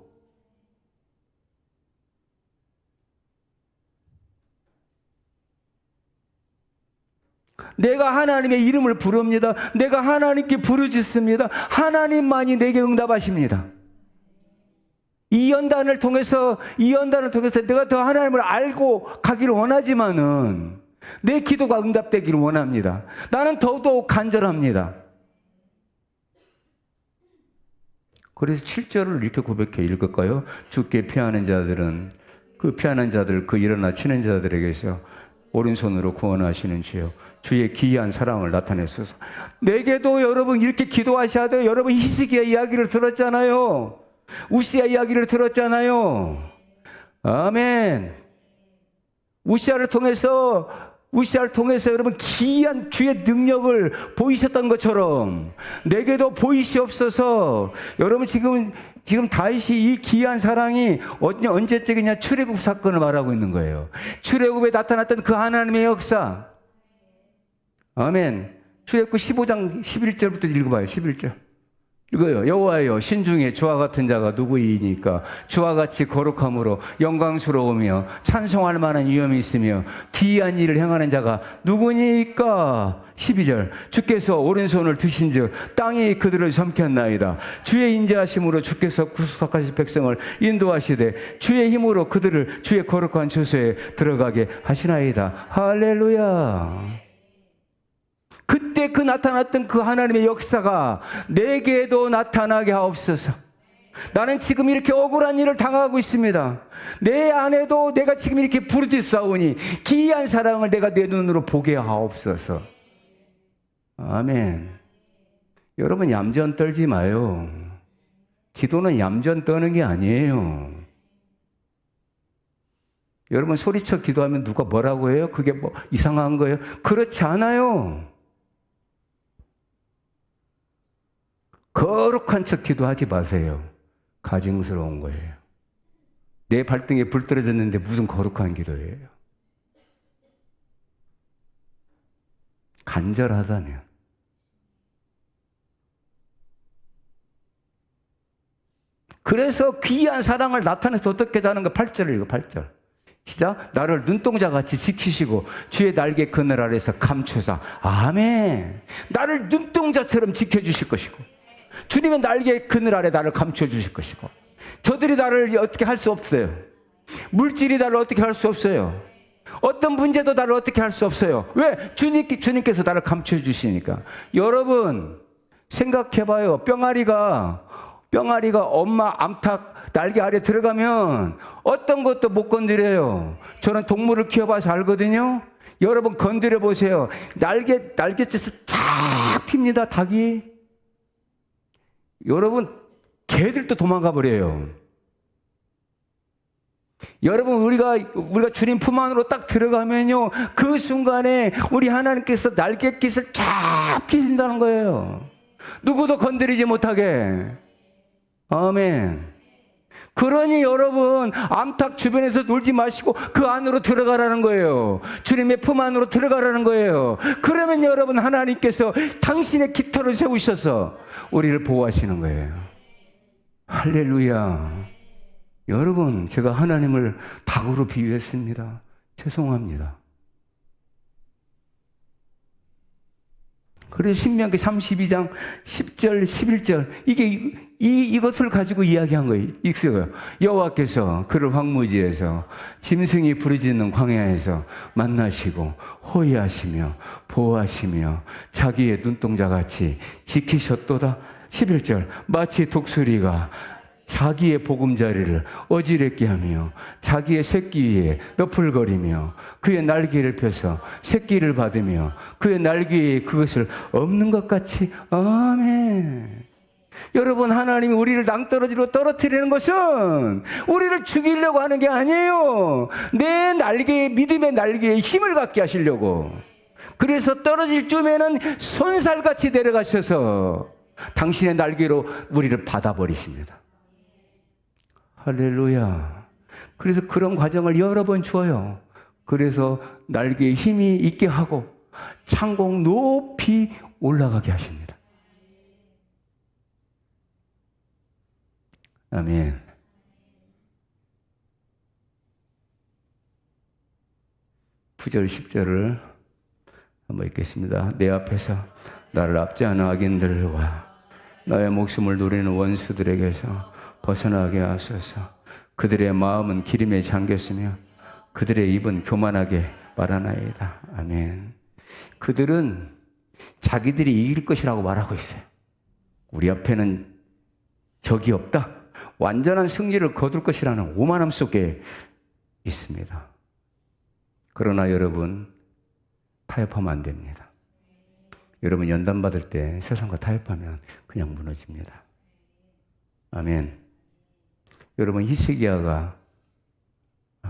내가 하나님의 이름을 부릅니다. 내가 하나님께 부르짖습니다. 하나님만이 내게 응답하십니다. 이 연단을 통해서 내가 더 하나님을 알고 가기를 원하지만은 내 기도가 응답되기를 원합니다. 나는 더더욱 간절합니다. 그래서 7절을 이렇게 고백해 읽을까요? 주께 피하는 자들은 피하는 자들, 일어나 치는 자들에게서 오른손으로 구원하시는 주여, 주의 기이한 사랑을 나타내소서. 내게도 여러분 이렇게 기도하셔야 돼요. 여러분 히스기야 이야기를 들었잖아요. 우시야 이야기를 들었잖아요. 아멘. 우시야를 통해서 여러분 기이한 주의 능력을 보이셨던 것처럼 내게도 보이시옵소서. 여러분 지금 다윗이 이 기이한 사랑이 언제적이냐? 출애굽 사건을 말하고 있는 거예요. 출애굽에 나타났던 그 하나님의 역사. 아멘. 출애굽 15장 11절부터 읽어봐요. 11절. 이거요. 여호와여, 신중에 주와 같은 자가 누구이니까? 주와 같이 거룩함으로 영광스러우며 찬송할 만한 위엄이 있으며 기이한 일을 행하는 자가 누구니까? 12절. 주께서 오른손을 드신즉 땅이 그들을 삼켰나이다. 주의 인자하심으로 주께서 구속하신 백성을 인도하시되 주의 힘으로 그들을 주의 거룩한 주소에 들어가게 하시나이다. 할렐루야. 그때 나타났던 그 하나님의 역사가 내게도 나타나게 하옵소서. 나는 지금 이렇게 억울한 일을 당하고 있습니다. 내 안에도 내가 지금 이렇게 부르짖사오니 기이한 사랑을 내가 내 눈으로 보게 하옵소서. 아멘. 여러분 얌전 떨지 마요. 기도는 얌전 떠는 게 아니에요. 여러분 소리쳐 기도하면 누가 뭐라고 해요? 그게 뭐 이상한 거예요? 그렇지 않아요. 거룩한 척 기도하지 마세요. 가증스러운 거예요. 내 발등에 불 떨어졌는데 무슨 거룩한 기도예요? 간절하다면. 그래서 귀한 사랑을 나타내서 어떻게 하는 거? 8절을 읽어. 8절. 시작. 나를 눈동자같이 지키시고 주의 날개 그늘 아래서 감추사. 아멘. 나를 눈동자처럼 지켜주실 것이고 주님의 날개 그늘 아래 나를 감춰주실 것이고 저들이 나를 어떻게 할 수 없어요. 물질이 나를 어떻게 할 수 없어요. 어떤 문제도 나를 어떻게 할 수 없어요. 왜? 주님께서 나를 감춰 주시니까. 여러분 생각해봐요. 뿅아리가 엄마 암탉 날개 아래 들어가면 어떤 것도 못 건드려요. 저는 동물을 키워봐서 알거든요. 여러분 건드려 보세요. 날갯짓을 쫙 핍니다. 닭이. 여러분 개들도 도망가 버려요. 여러분 우리가 주님 품 안으로 딱 들어가면요, 그 순간에 우리 하나님께서 날갯짓을 쫙 펴신다는 거예요. 누구도 건드리지 못하게. 아멘. 그러니 여러분 암탉 주변에서 놀지 마시고 그 안으로 들어가라는 거예요. 주님의 품 안으로 들어가라는 거예요. 그러면 여러분 하나님께서 당신의 깃털을 세우셔서 우리를 보호하시는 거예요. 할렐루야. 여러분 제가 하나님을 닭으로 비유했습니다. 죄송합니다. 그래서 신명기 32장 10절 11절 이것을 가지고 이야기한 거예요. 익숙해요. 여호와께서 그를 황무지에서 짐승이 부르짖는 광야에서 만나시고 호위하시며 보호하시며 자기의 눈동자같이 지키셨도다. 11절 마치 독수리가 자기의 보금자리를 어지럽게 하며 자기의 새끼 위에 너풀거리며 그의 날개를 펴서 새끼를 받으며 그의 날개 위에 그것을 엎는 것 같이. 아멘. 여러분 하나님이 우리를 낭떠러지로 떨어뜨리는 것은 우리를 죽이려고 하는 게 아니에요. 내 날개에, 믿음의 날개에 힘을 갖게 하시려고. 그래서 떨어질 쯤에는 손살같이 내려가셔서 당신의 날개로 우리를 받아버리십니다. 할렐루야. 그래서 그런 과정을 여러 번 줘요. 그래서 날개에 힘이 있게 하고 창공 높이 올라가게 하십니다. 아멘. (9절) (10절을) 한번 읽겠습니다. 내 앞에서 나를 압제하는 악인들과 나의 목숨을 노리는 원수들에게서 벗어나게 하소서. 그들의 마음은 기름에 잠겼으며 그들의 입은 교만하게 말하나이다. 아멘. 그들은 자기들이 이길 것이라고 말하고 있어요. 우리 앞에는 적이 없다. 완전한 승리를 거둘 것이라는 오만함 속에 있습니다. 그러나 여러분 타협하면 안 됩니다. 여러분 연단 받을 때 세상과 타협하면 그냥 무너집니다. 아멘. 여러분 히스기야가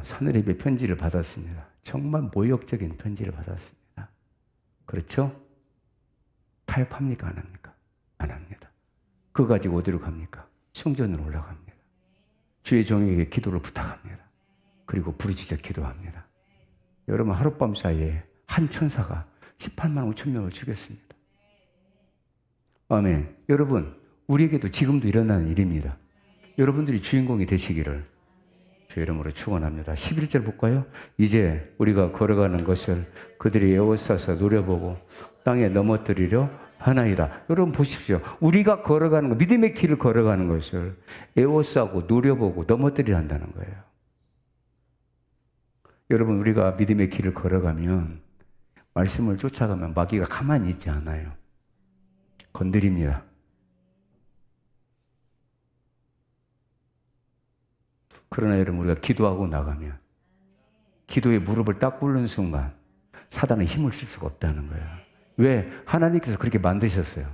사느립의 편지를 받았습니다. 정말 모욕적인 편지를 받았습니다. 그렇죠? 타협합니까? 안 합니까? 안 합니다. 그거 가지고 어디로 갑니까? 성전으로 올라갑니다. 주의 종에게 기도를 부탁합니다. 그리고 부르짖어 기도합니다. 여러분 하룻밤 사이에 한 천사가 18만 5천 명을 죽였습니다. 아멘. 여러분 우리에게도 지금도 일어나는 일입니다. 여러분들이 주인공이 되시기를 주 이름으로 축원합니다. 11절 볼까요? 이제 우리가 걸어가는 것을 그들이 에워싸서 노려보고 땅에 넘어뜨리려 하나이다. 여러분 보십시오. 우리가 걸어가는 것, 믿음의 길을 걸어가는 것을 에워싸고 노려보고 넘어뜨리려 한다는 거예요. 여러분 우리가 믿음의 길을 걸어가면 말씀을 쫓아가면 마귀가 가만히 있지 않아요. 건드립니다. 그러나 여러분 우리가 기도하고 나가면 기도에 무릎을 딱 꿇는 순간 사단은 힘을 쓸 수가 없다는 거예요. 왜? 하나님께서 그렇게 만드셨어요.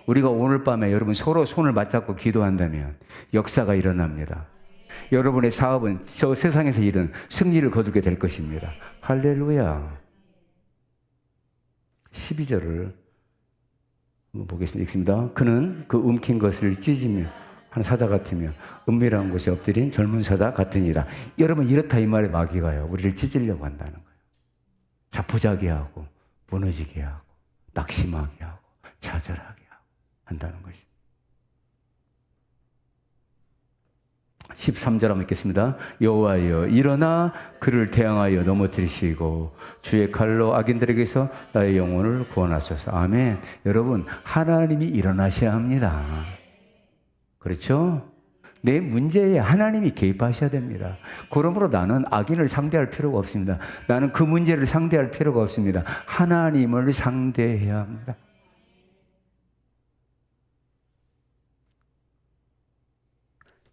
우리가 오늘 밤에 여러분 서로 손을 맞잡고 기도한다면 역사가 일어납니다. 여러분의 사업은 저 세상에서 이룬 승리를 거두게 될 것입니다. 할렐루야. 12절을 한번 보겠습니다. 읽습니다. 그는 그 움킨 것을 찢으며 한 사자 같으며 은밀한 곳에 엎드린 젊은 사자 같으니라. 여러분 이렇다 이 말에 마귀가요. 우리를 찢으려고 한다는 거예요. 자포자기 하고 무너지게 하고 낙심하게 하고 좌절하게 하고 한다는 것입니다. 13절 한번 읽겠습니다. 여호와여 일어나 그를 대항하여 넘어뜨리시고 주의 칼로 악인들에게서 나의 영혼을 구원하소서. 아멘. 여러분 하나님이 일어나셔야 합니다. 그렇죠? 내 문제에 하나님이 개입하셔야 됩니다. 그러므로 나는 악인을 상대할 필요가 없습니다. 나는 그 문제를 상대할 필요가 없습니다. 하나님을 상대해야 합니다.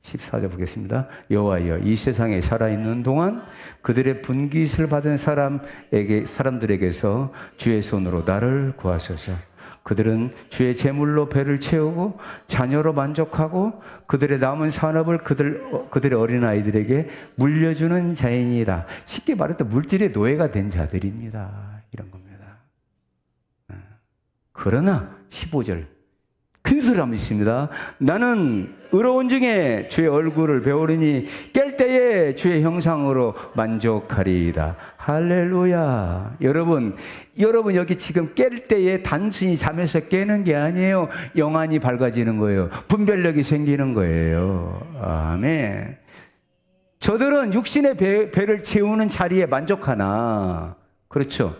14절 보겠습니다. 여호와여, 이 세상에 살아있는 동안 그들의 분깃을 받은 사람들에게서 주의 손으로 나를 구하소서. 그들은 주의 제물로 배를 채우고 자녀로 만족하고 그들의 남은 산업을 그들의 어린아이들에게 물려주는 자인이다. 쉽게 말해서 물질의 노예가 된 자들입니다. 이런 겁니다. 그러나 15절 큰 소리 한번 있습니다. 나는 의로운 중에 주의 얼굴을 배우리니 깰 때에 주의 형상으로 만족하리이다. 할렐루야. 여러분 여기 지금 깰 때에 단순히 잠에서 깨는 게 아니에요. 영안이 밝아지는 거예요. 분별력이 생기는 거예요. 아멘. 저들은 육신의 배를 채우는 자리에 만족하나, 그렇죠?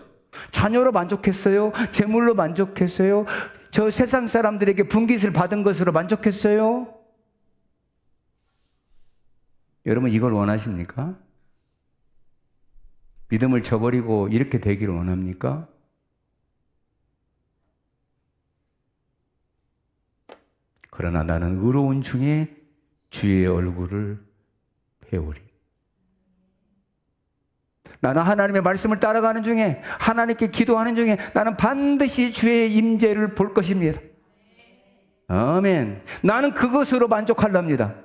자녀로 만족했어요? 재물로 만족했어요? 저 세상 사람들에게 분깃을 받은 것으로 만족했어요? 여러분 이걸 원하십니까? 믿음을 저버리고 이렇게 되기를 원합니까? 그러나 나는 의로운 중에 주의 얼굴을 배우리. 나는 하나님의 말씀을 따라가는 중에, 하나님께 기도하는 중에 나는 반드시 주의 임재를 볼 것입니다. 아멘. 나는 그것으로 만족하렵니다.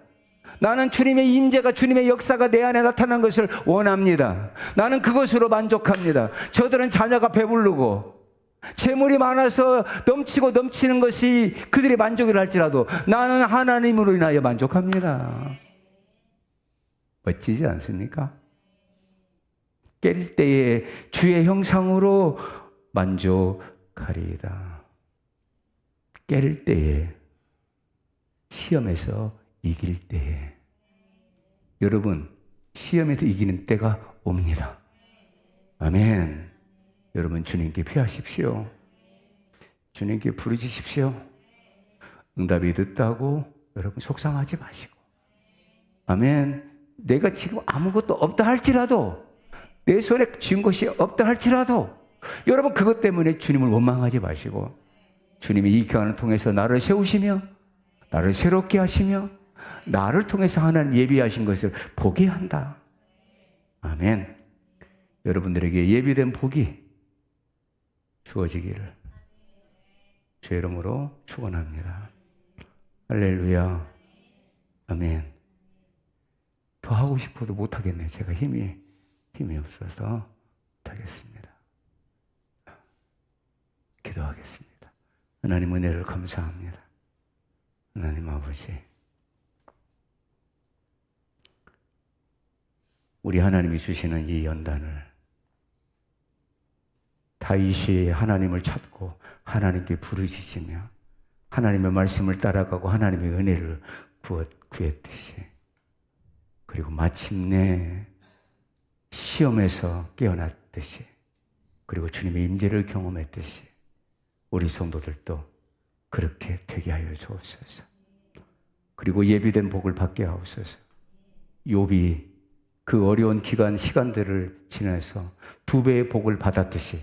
나는 주님의 임재가, 주님의 역사가 내 안에 나타난 것을 원합니다. 나는 그것으로 만족합니다. 저들은 자녀가 배부르고 재물이 많아서 넘치고 넘치는 것이 그들의 만족이라 할지라도 나는 하나님으로 인하여 만족합니다. 멋지지 않습니까? 깰 때에 주의 형상으로 만족하리이다. 깰 때에, 시험에서 이길 때에. 여러분, 시험에서 이기는 때가 옵니다. 아멘. 여러분, 주님께 피하십시오. 주님께 부르짖으십시오. 응답이 늦다고 여러분 속상하지 마시고. 아멘. 내가 지금 아무것도 없다 할지라도, 내 손에 쥔 것이 없다 할지라도 여러분 그것 때문에 주님을 원망하지 마시고, 주님이 이 기간을 통해서 나를 세우시며 나를 새롭게 하시며 나를 통해서 하나님 예비하신 것을 보게 한다. 아멘. 여러분들에게 예비된 복이 주어지기를 주의 이름으로 축원합니다. 할렐루야. 아멘. 더 하고 싶어도 못하겠네요. 제가 힘이 없어서 못하겠습니다. 기도하겠습니다. 하나님 은혜를 감사합니다. 하나님 아버지, 우리 하나님이 주시는 이 연단을 다윗이 하나님을 찾고 하나님께 부르짖으며 하나님의 말씀을 따라가고 하나님의 은혜를 구했듯이, 그리고 마침내 시험에서 깨어났듯이, 그리고 주님의 임재를 경험했듯이 우리 성도들도 그렇게 되게 하여 주옵소서. 그리고 예비된 복을 받게 하옵소서. 욥이 그 어려운 시간들을 지나서 2배의 복을 받았듯이,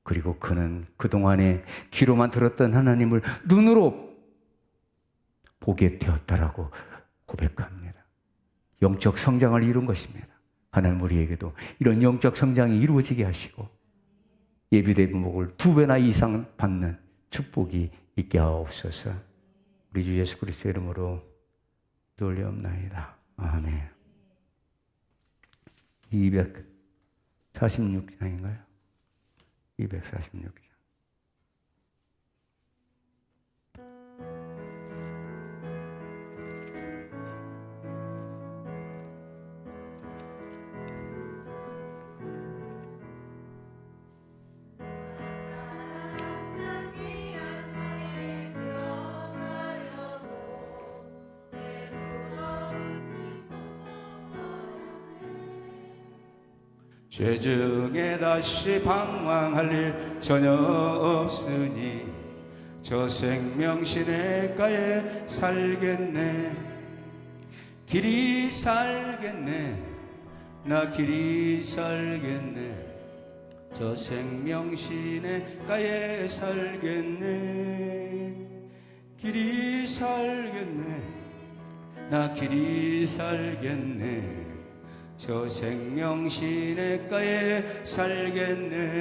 그리고 그는 그동안에 귀로만 들었던 하나님을 눈으로 보게 되었다라고 고백합니다. 영적 성장을 이룬 것입니다. 하나님 우리에게도 이런 영적 성장이 이루어지게 하시고 예비된 복을 2배나 이상 받는 축복이 있게 하옵소서. 우리 주 예수 그리스도의 이름으로 돌려옵나이다. 아멘. 246장인가요? 246장. 죄 중에 다시 방황할 일 전혀 없으니 저 생명 시냇가에 살겠네. 길이 살겠네 나 길이 살겠네 저 생명 시냇가에 살겠네 길이 살겠네 나 길이 살겠네 저 생명 시냇가에 살겠네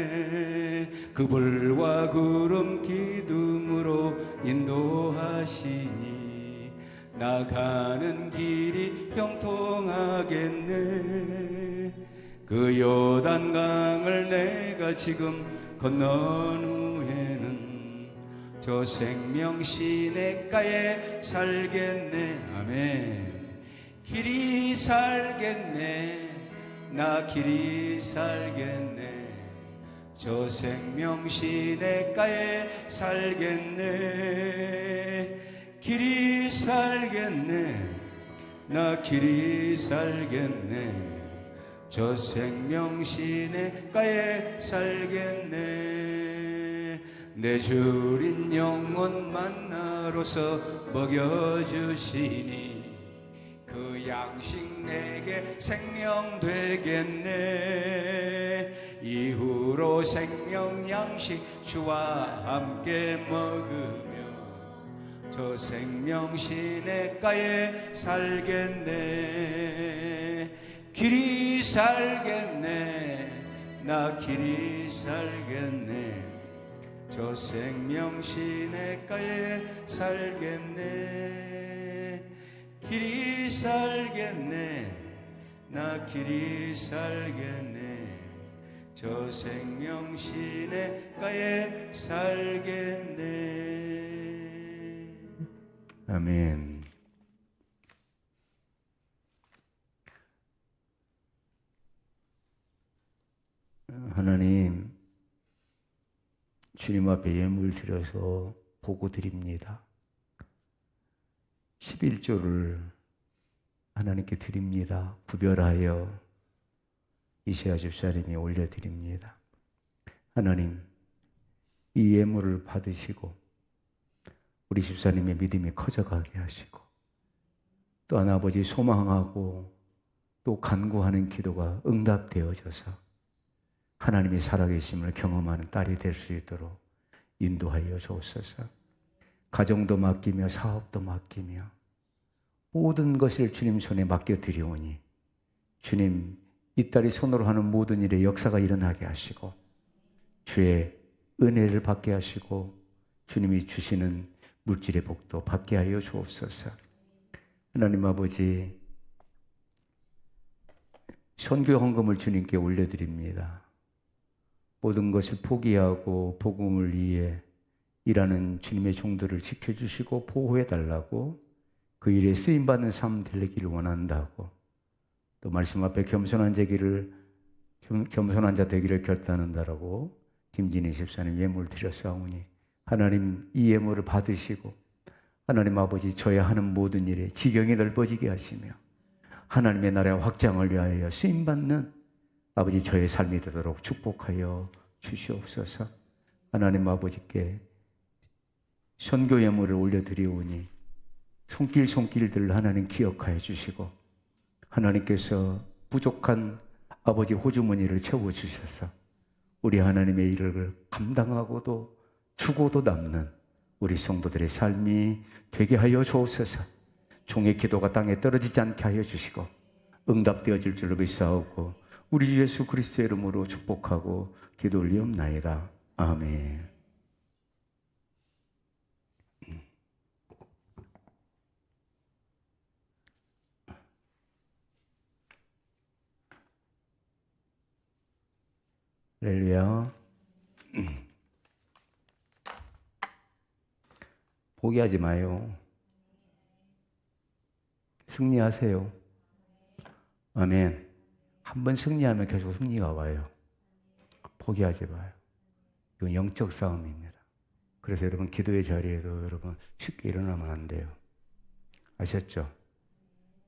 그 불과 구름 기둥으로 인도하시니 나가는 길이 형통하겠네 그 요단강을 내가 지금 건넌 후에는 저 생명 시냇가에 살겠네 아멘 길이 살겠네 나 길이 살겠네 저 생명 시냇가에 살겠네 길이 살겠네 나 길이 살겠네 저 생명 시냇가에 살겠네 내 주린 영혼 만나로서 먹여주시니 그 양식 내게 생명 되겠네 이후로 생명 양식 주와 함께 먹으며 저 생명 시냇가에 살겠네 길이 살겠네 나 길이 살겠네 저 생명 시냇가에 살겠네 길이 살겠네 나 길이 살겠네 저 생명 시냇가에 살겠네 아멘. 하나님, 주님 앞에 예물 드려서 보고 드립니다. 11조를 하나님께 드립니다. 구별하여 이시야 집사님이 올려드립니다. 하나님, 이 예물을 받으시고 우리 집사님의 믿음이 커져가게 하시고 또한 아버지 소망하고 또 간구하는 기도가 응답되어져서 하나님이 살아계심을 경험하는 딸이 될 수 있도록 인도하여 주옵소서. 가정도 맡기며 사업도 맡기며 모든 것을 주님 손에 맡겨드리오니 주님 이 딸이 손으로 하는 모든 일에 역사가 일어나게 하시고 주의 은혜를 받게 하시고 주님이 주시는 물질의 복도 받게 하여 주옵소서. 하나님 아버지 선교 헌금을 주님께 올려드립니다. 모든 것을 포기하고 복음을 위해 일하는 주님의 종들을 지켜주시고 보호해달라고 그 일에 쓰임받는 삶 되기를 원한다고 또 말씀 앞에 겸손한 자 되기를 결단한다라고 김진희 집사님 예물 드렸사오니 하나님 이 예물을 받으시고 하나님 아버지 저야 하는 모든 일에 지경이 넓어지게 하시며 하나님의 나라의 확장을 위하여 쓰임받는 아버지 저의 삶이 되도록 축복하여 주시옵소서. 하나님 아버지께 선교 예물을 올려드리오니 손길들 하나님 기억하여 주시고 하나님께서 부족한 아버지 호주머니를 채워주셔서 우리 하나님의 일을 감당하고도 주고도 남는 우리 성도들의 삶이 되게 하여 주옵소서. 종의 기도가 땅에 떨어지지 않게 하여 주시고 응답되어질 줄로 믿사오고 우리 주 예수 그리스도의 이름으로 축복하고 기도 올리옵나이다. 아멘. 할렐루야. 포기하지 마요. 승리하세요. 아멘. 한번 승리하면 계속 승리가 와요. 포기하지 마요. 이건 영적 싸움입니다. 그래서 여러분 기도의 자리에도 여러분 쉽게 일어나면 안 돼요. 아셨죠?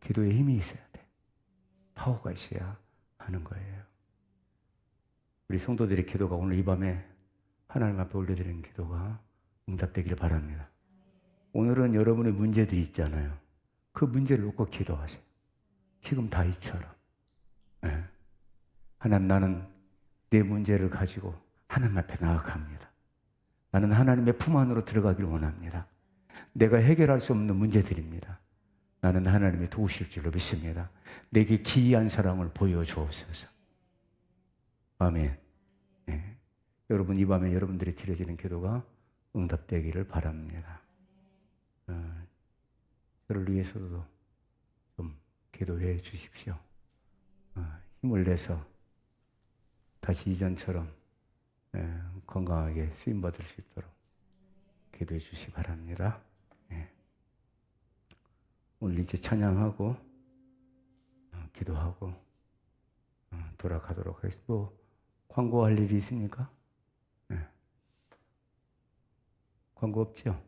기도에 힘이 있어야 돼. 파워가 있어야 하는 거예요. 우리 성도들의 기도가 오늘 이 밤에 하나님 앞에 올려드리는 기도가 응답되기를 바랍니다. 오늘은 여러분의 문제들이 있잖아요. 그 문제를 놓고 기도하세요. 지금 다윗처럼. 예. 하나님, 나는 내 문제를 가지고 하나님 앞에 나아갑니다. 나는 하나님의 품 안으로 들어가길 원합니다. 내가 해결할 수 없는 문제들입니다. 나는 하나님이 도우실 줄로 믿습니다. 내게 기이한 사랑을 보여주옵소서. 아멘. 예. 여러분, 이 밤에 여러분들이 드려지는 기도가 응답되기를 바랍니다. 저를 위해서도 좀 기도해 주십시오. 힘을 내서 다시 이전처럼 건강하게 쓰임받을 수 있도록 기도해 주시기 바랍니다. 오늘 이제 찬양하고 기도하고 돌아가도록 하겠습니다. 뭐 광고할 일이 있습니까? 광고 없죠?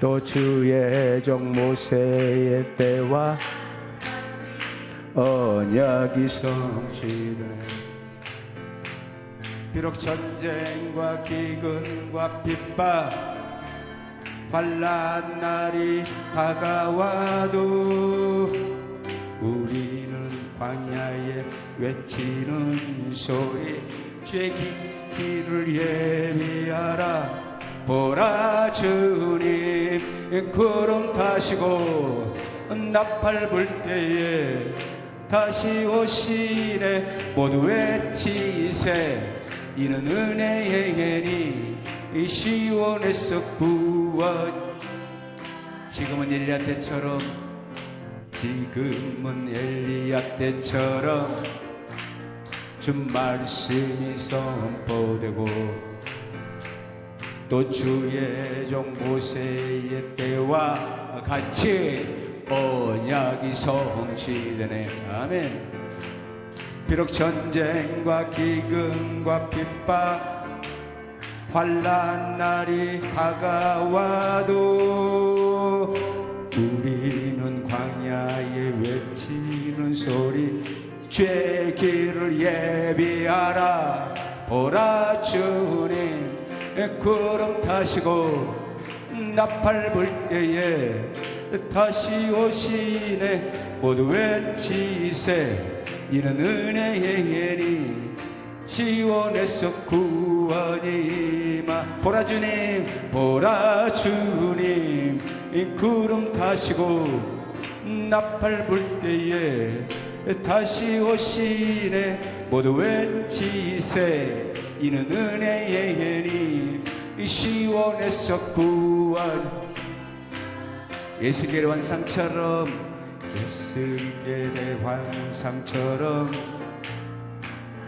또 주의 종 모세의 때와 언약이 성취되네. 비록 전쟁과 기근과 핍박 환난 날이 다가와도 우리는 광야에 외치는 소리 주의 길을 예비하라. 보라 주님 구름 타시고 나팔 불 때에 다시 오시네. 모두 외치세. 이는 은혜의 해니 이 시온에서 구원. 지금은 엘리야 때처럼, 지금은 엘리야 때처럼 주 말씀이 선포되고 또 주의 종 모세의 때와 같이 언약이 성취되네. 아멘. 비록 전쟁과 기근과 핍박 환난 날이 다가와도 우리는 광야에 외치는 소리 주의 길을 예비하라. 보라 주님 구름 타시고 나팔 불 때에 다시 오시네. 모두 외치세. 이는 은혜의 해니 시온에서 구원이 임하. 보라 주님, 보라 주님 구름 타시고 나팔 불 때에 다시 오시네. 모두 외치세. 이는 은혜의 해니 시온에서 구원. 예수께의 환상처럼, 예수께의 환상처럼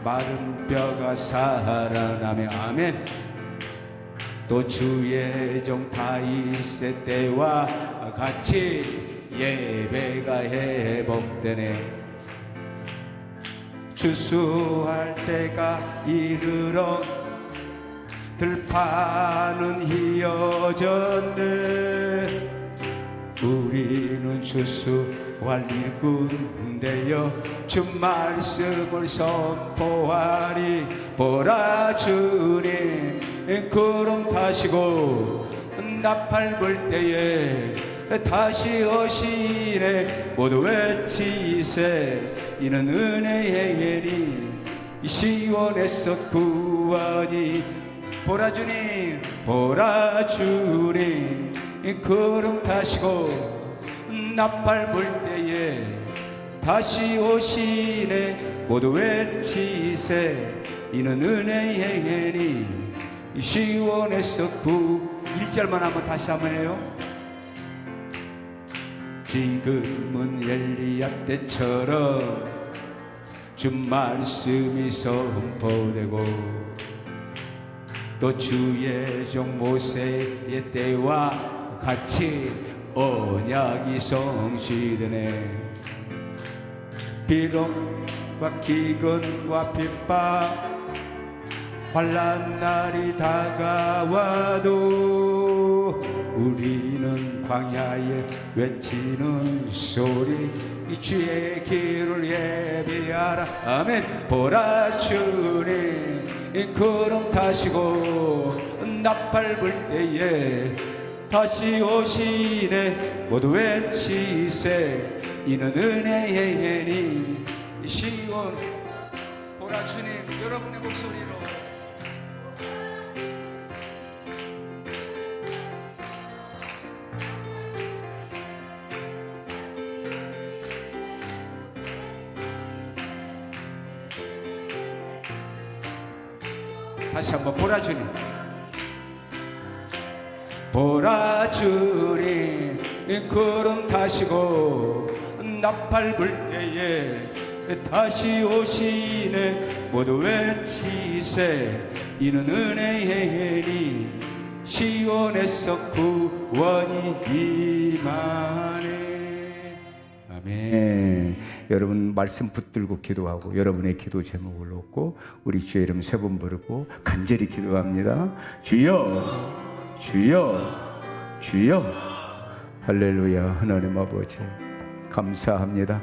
마른 뼈가 살아나며. 아멘. 또 주의 종 다윗의 때와 같이 예배가 회복되네. 추수할 때가 이르러 들판은 휘어졌네. 우리는 추수할 일꾼되어 주 말씀을 선포하리. 보라 주님 구름 타시고 나팔 불 때에 다시 오시네. 모두 외치세. 이는 은혜의 해니 시온에서 구원이. 보라 주님, 보라 주님 구름 타시고 나팔 불 때에 다시 오시네. 모두 외치세. 이는 은혜의 해니 시온에서 1절만 한번 다시 한번 해요. 지금은 엘리야 때처럼 주 말씀이 선포되고 또 주의 종 모세의 때와 같이 언약이 성취되네. 비록 기근과 핍박 환난 날이 다가와도 우리는 광야에 외치는 소리 이 주의 길을 예비하라. 아멘. 보라 주님 이 구름 타시고 나팔 불 때에 다시 오시네. 모두 외치세. 이는 은혜의 해니 시온. 보라 주님 여러분의 목소리로 다시 한번 보라 주님. 보라 주님 구름 타시고 나팔 불 때에 다시 오시네. 모두 외치세. 이는 은혜의 해니 시온에서 구원이 임하네. 아멘. 여러분 말씀 붙들고 기도하고 여러분의 기도 제목을 놓고 우리 주의 이름 세 번 부르고 간절히 기도합니다. 주여, 주여, 주여. 할렐루야. 하나님 아버지 감사합니다.